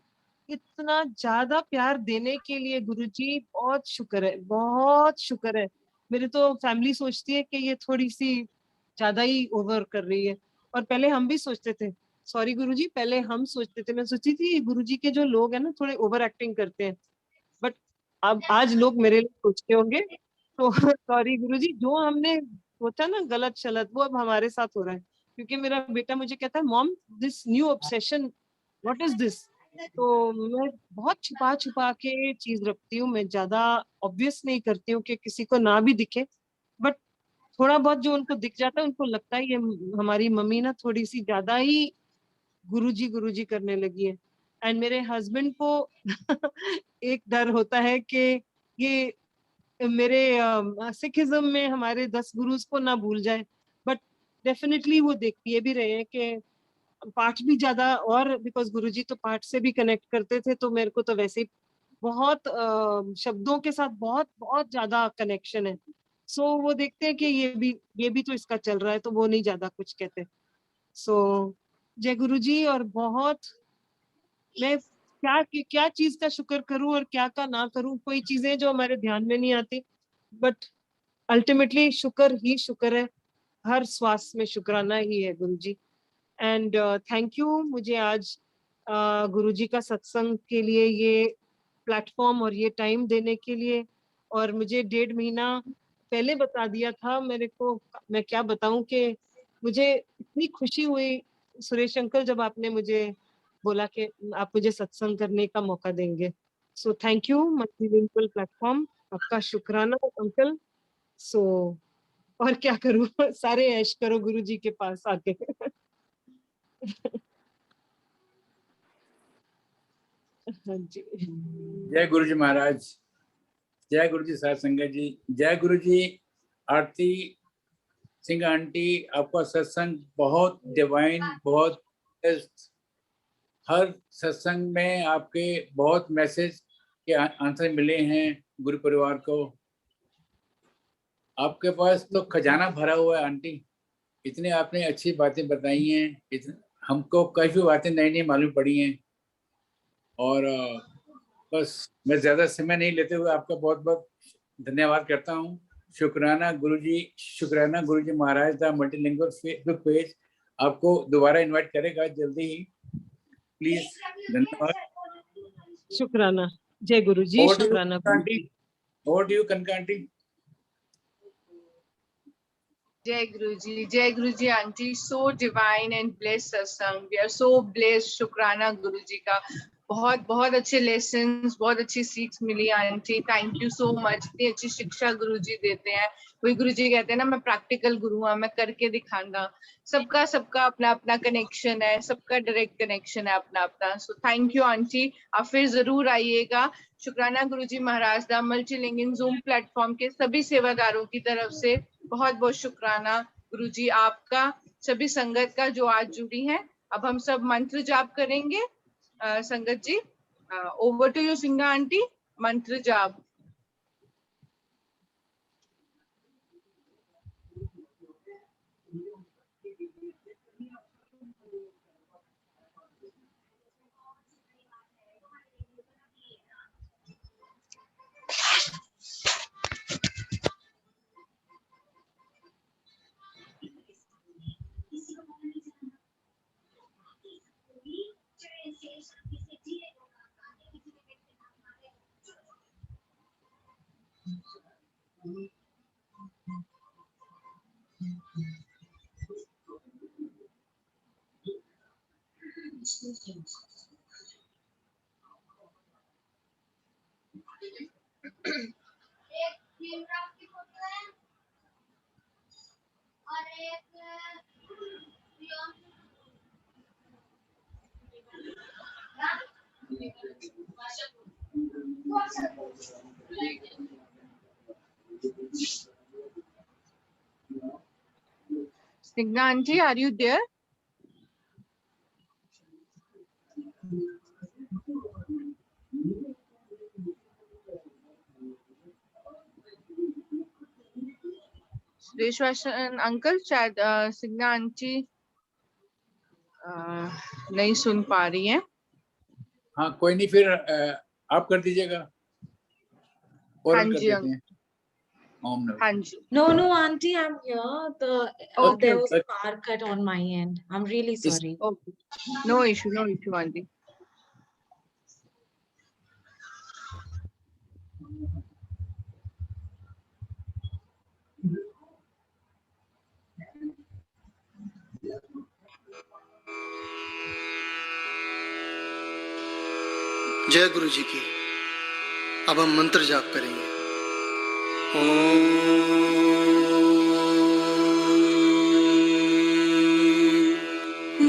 इतना ज्यादा प्यार देने के लिए गुरुजी बहुत शुक्र है, बहुत शुक्र है। मेरी तो फैमिली सोचती है कि ये थोड़ी सी ज्यादा ही ओवर कर रही है। और पहले हम भी सोचते थे, सॉरी गुरुजी, पहले हम सोचते थे, मैं सोचती थी गुरुजी के जो लोग हैं ना थोड़े ओवर एक्टिंग करते हैं, बट अब आज लोग मेरे लिए सोचते होंगे तो सॉरी गुरुजी, जो हमने सोचा ना गलत शलत वो अब हमारे साथ हो रहा है। क्योंकि मेरा बेटा मुझे कहता है mom this new obsession what is this. तो मैं बहुत छुपा छुपा के चीज रखती हूँ, मैं ज्यादा ऑब्वियस नहीं करती हूँ कि किसी को ना भी दिखे। बट थोड़ा बहुत जो उनको दिख जाता है उनको लगता है ये हमारी मम्मी ना थोड़ी सी ज्यादा ही गुरुजी गुरुजी करने लगी है। एंड मेरे हस्बैंड को एक डर होता है कि ये मेरे सिखिज्म में हमारे 10 गुरुज को ना भूल जाए। बट डेफिनेटली वो देख ये भी रहे हैं कि पाठ भी ज्यादा, और बिकॉज गुरुजी तो पाठ से भी कनेक्ट करते थे, तो मेरे को तो वैसे ही बहुत शब्दों के साथ बहुत बहुत ज्यादा कनेक्शन है। सो वो देखते हैं कि ये भी तो इसका चल रहा है, तो वो नहीं ज्यादा कुछ कहते। सो जय गुरु जी। और बहुत मैं क्या क्या चीज का शुक्र करूं और क्या का ना करूं, कोई चीजें जो हमारे ध्यान में नहीं आती, बट अल्टीमेटली शुक्र ही शुक्र है। हर श्वास में शुक्राना ही है गुरु जी। एंड थैंक यू मुझे आज गुरु जी का सत्संग के लिए ये प्लेटफॉर्म और ये टाइम देने के लिए। और मुझे 1.5 महीना पहले बता दिया था मेरे को, मैं क्या बताऊं कि मुझे इतनी खुशी हुई सुरेश अंकल जब आपने मुझे बोला कि आप मुझे सत्संग करने का मौका देंगे। So thank you multilingual platform, आपका शुक्राना अंकल। सो और क्या करूं सारे ऐश करो गुरु जी के पास आके। हाँ जी। जय गुरु जी महाराज, जय गुरु जी साथ संगत जी, जय गुरु जी। आरती सिंह आंटी, आपका सत्संग बहुत डिवाइन, बहुत हर सत्संग में आपके बहुत मैसेज के आंसर मिले हैं गुरु परिवार को। आपके पास तो खजाना भरा हुआ है आंटी। इतने आपने अच्छी बातें बताई हैं, हमको काफी बातें नई नई मालूम पड़ी हैं। और बस मैं ज्यादा समय नहीं लेते हुए आपका बहुत बहुत धन्यवाद करता हूँ। शुक्राना गुरुजी, शुक्राना गुरुजी महाराज द मल्टीलिंगुअल फेसबुक पेज आपको दोबारा इनवाइट करेगा जल्दी ही, प्लीज। धन्यवाद। शुक्राना। जय गुरु जी। ओवर टू यू शुक्राना। आंटी, ओवर टू यू कनका aunty. Jai Guruji, Jai Guruji, Auntie, so divine and blessed satsang. We are so blessed. शुक्राना गुरुजी का, बहुत बहुत अच्छे लेसन्स, बहुत अच्छी सीख मिली aunty. Thank you so much. इतनी अच्छी शिक्षा गुरुजी देते हैं। वही गुरुजी कहते हैं ना, मैं प्रैक्टिकल गुरु हूँ, मैं करके दिखाऊंगा। सबका सबका अपना अपना कनेक्शन है, सबका डायरेक्ट कनेक्शन है अपना अपना। सो थैंक यू आंटी, आप फिर जरूर आइएगा। शुक्राना गुरुजी महाराज दा मल्टीलिंगुअल जूम प्लेटफॉर्म के सभी सेवादारों की तरफ से बहुत बहुत शुक्राना गुरुजी आपका, सभी संगत का जो आज जुड़ी है। अब हम सब मंत्र जाप करेंगे। संगत जी, ओवर टू यू सिंगा आंटी, मंत्र जाप। Signa auntie, are you there? Suresh uncle, शायद सिग्ना आंटी नहीं सुन पा रही हैं। हाँ कोई नहीं, फिर आप कर दीजिएगा और हाँ कर जी देते हैं। ओम नमः। हाँ जी। No, auntie, I'm here. There was a power cut on my end. I'm really sorry. Okay. No issue, auntie. जय गुरु जी की। अब हम मंत्र जाप करेंगे। ओम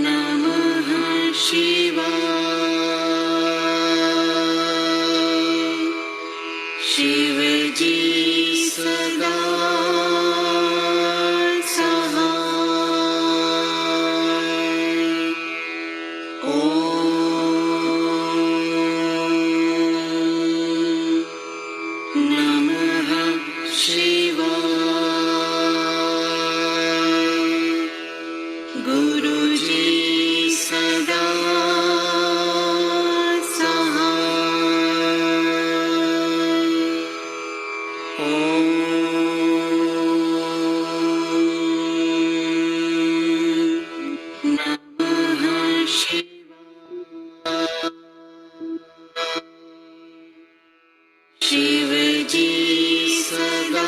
नमः शिवाय। शिव जी सदा शिव जी सदा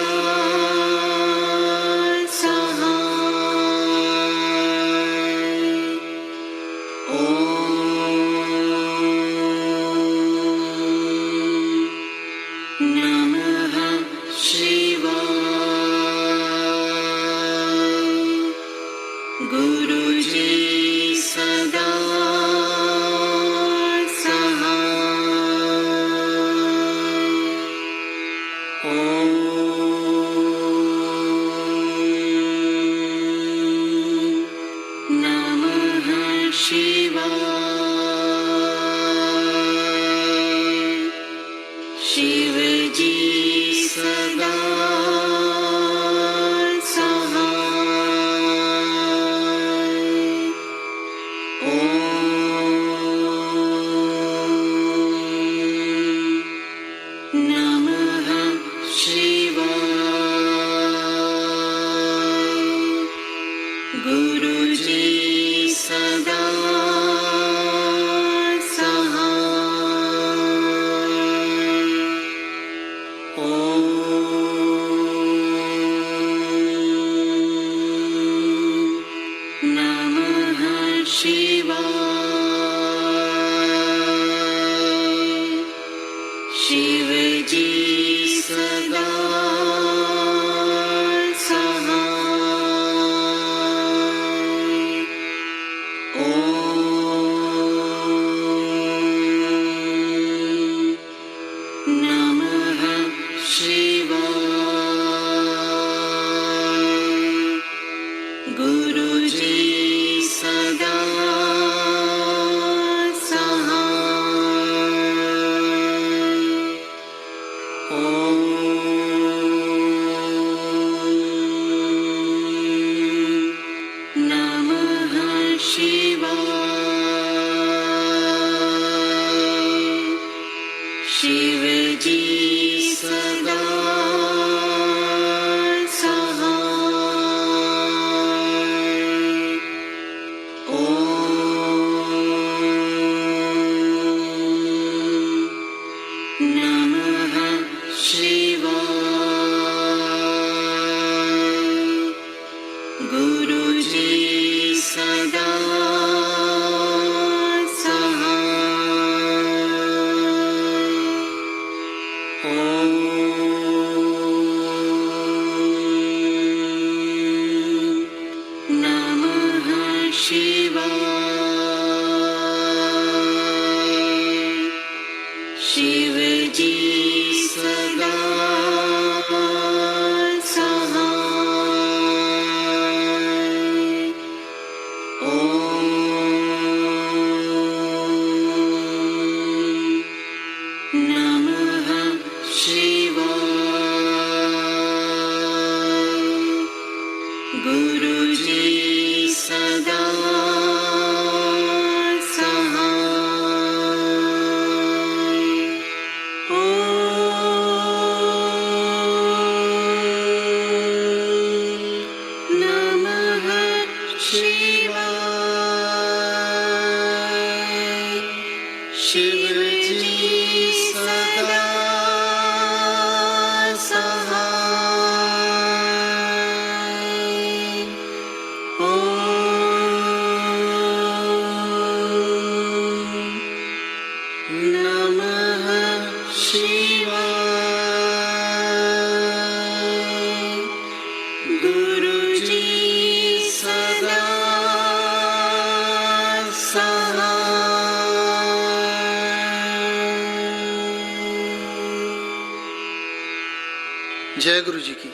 जय गुरु जी की।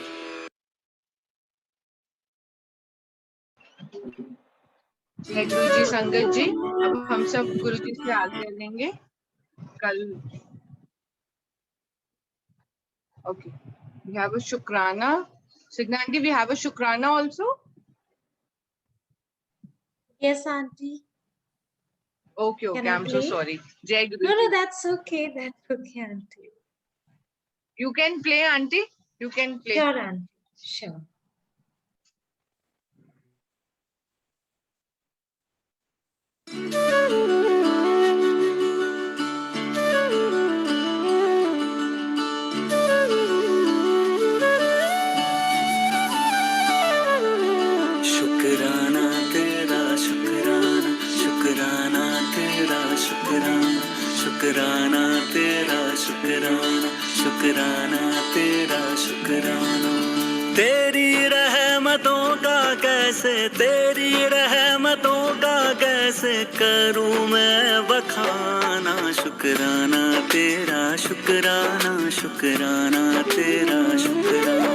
जय गुरु जी संगत जी, अब हम सब गुरु जी से आज्ञा लेंगे। कल okay, we have a Shukrana. Signanti, we have a Shukrana also. Yes, Auntie. Okay, Can okay. I I'm so play? sorry. Jai Guru No, ji. no, that's okay. That's okay, Auntie. You can play, Auntie. You can play. Sure, Auntie. Sure. शुक्राना तेरा शुक्राना, शुक्राना तेरा शुक्राना, शुक्राना तेरा शुक्राना, शुक्राना तेरा शुक्राना। तेरी रहमतों का कैसे, तेरी रहमतों का कैसे करूं मैं बखाना। शुक्राना तेरा शुक्राना, शुक्राना तेरा शुक्राना।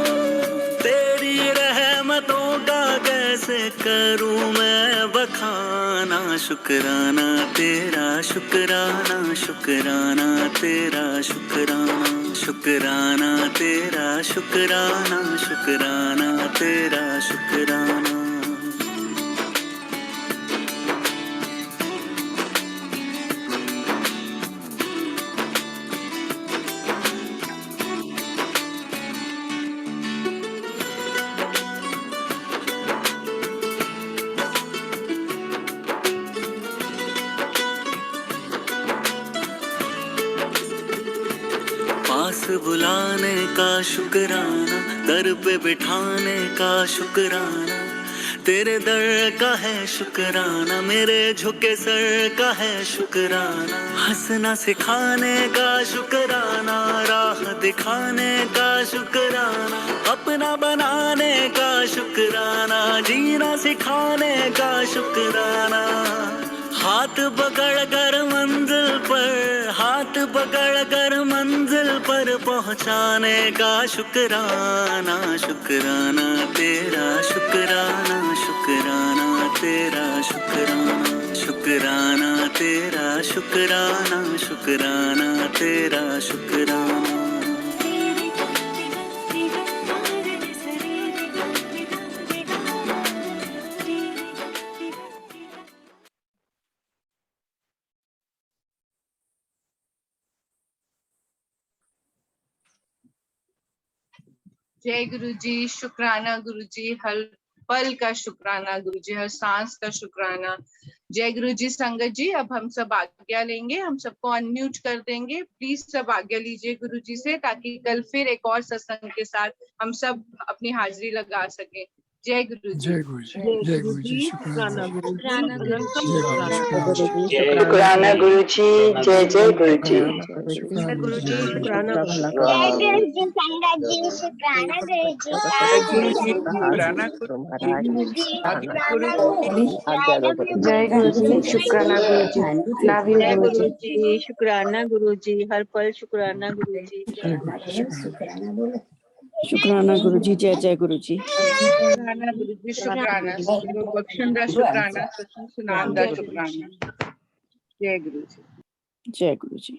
तेरी रहमतों का कैसे करूं मैं बखाना। शुक्राना तेरा शुक्राना, शुक्राना तेरा शुक्राना, शुक्राना तेरा शुक्राना, शुक्राना तेरा शुक्राना। पास बुलाने का शुक्राना, दर पे बिठाने का शुक्राना। तेरे दर का है शुक्राना, मेरे झुके सर का है शुक्राना। हंसना सिखाने का शुक्राना, राह दिखाने का शुक्राना। अपना बनाने का शुक्राना, जीना सिखाने का शुक्राना। हाथ पकड़ कर मंजिल पर, हाथ पकड़ कर मंजिल पर पहुंचाने का शुक्राना। शुक्राना तेरा शुक्राना, शुक्राना तेरा शुक्राना, शुक्राना तेरा शुक्राना, शुक्राना तेरा शुक्राना। जय गुरु जी, शुक्राना गुरु जी, हर पल का शुक्राना गुरु जी, हर सांस का शुक्राना। जय गुरु जी संगत जी, अब हम सब आज्ञा लेंगे, हम सबको अनम्यूट कर देंगे। प्लीज सब आज्ञा लीजिए गुरु जी से, ताकि कल फिर एक और सत्संग के साथ हम सब अपनी हाजिरी लगा सके। जय गुरु जी। जय गुरु जी, जय जय गुरु गुरु जी, जी, शुक्राना शुक्राना गुरु जी, शुक्राना गुरु अनंतम जी। जय गुरु जी, शुक्राना। शुक्राना शुक्राना गुरु जी, जय जय गुरु जी। जय गुरु जी, शुक्राना गुरु जी। जय गुरु जी संगत जी, शुक्राना गुरु जी का। जय गुरु जय जी, शुक्राना गुरु जी, आज्ञा शुक्राना गुरु गुरु जी। जी, I love you जय गुरु गुरु जी, जी, जय शुक्राना गुरु गुरु जी। जी, लव यू जय गुरु गुरु जी। जी, शुक्राना गुरु जी, हर पल शुक्राना गुरु जी। जय गुरु जी, शुक्राना शुक्राना गुरु जी, जय जय गुरु जी। शुक्राना गुरु जी, शुक्राना शुक्राना। गुरु जी। सतगुरु बख्शन दा शुक्राना, सत्संग सुनान दा शुक्राना। जय गुरु जी। जय गुरु जी।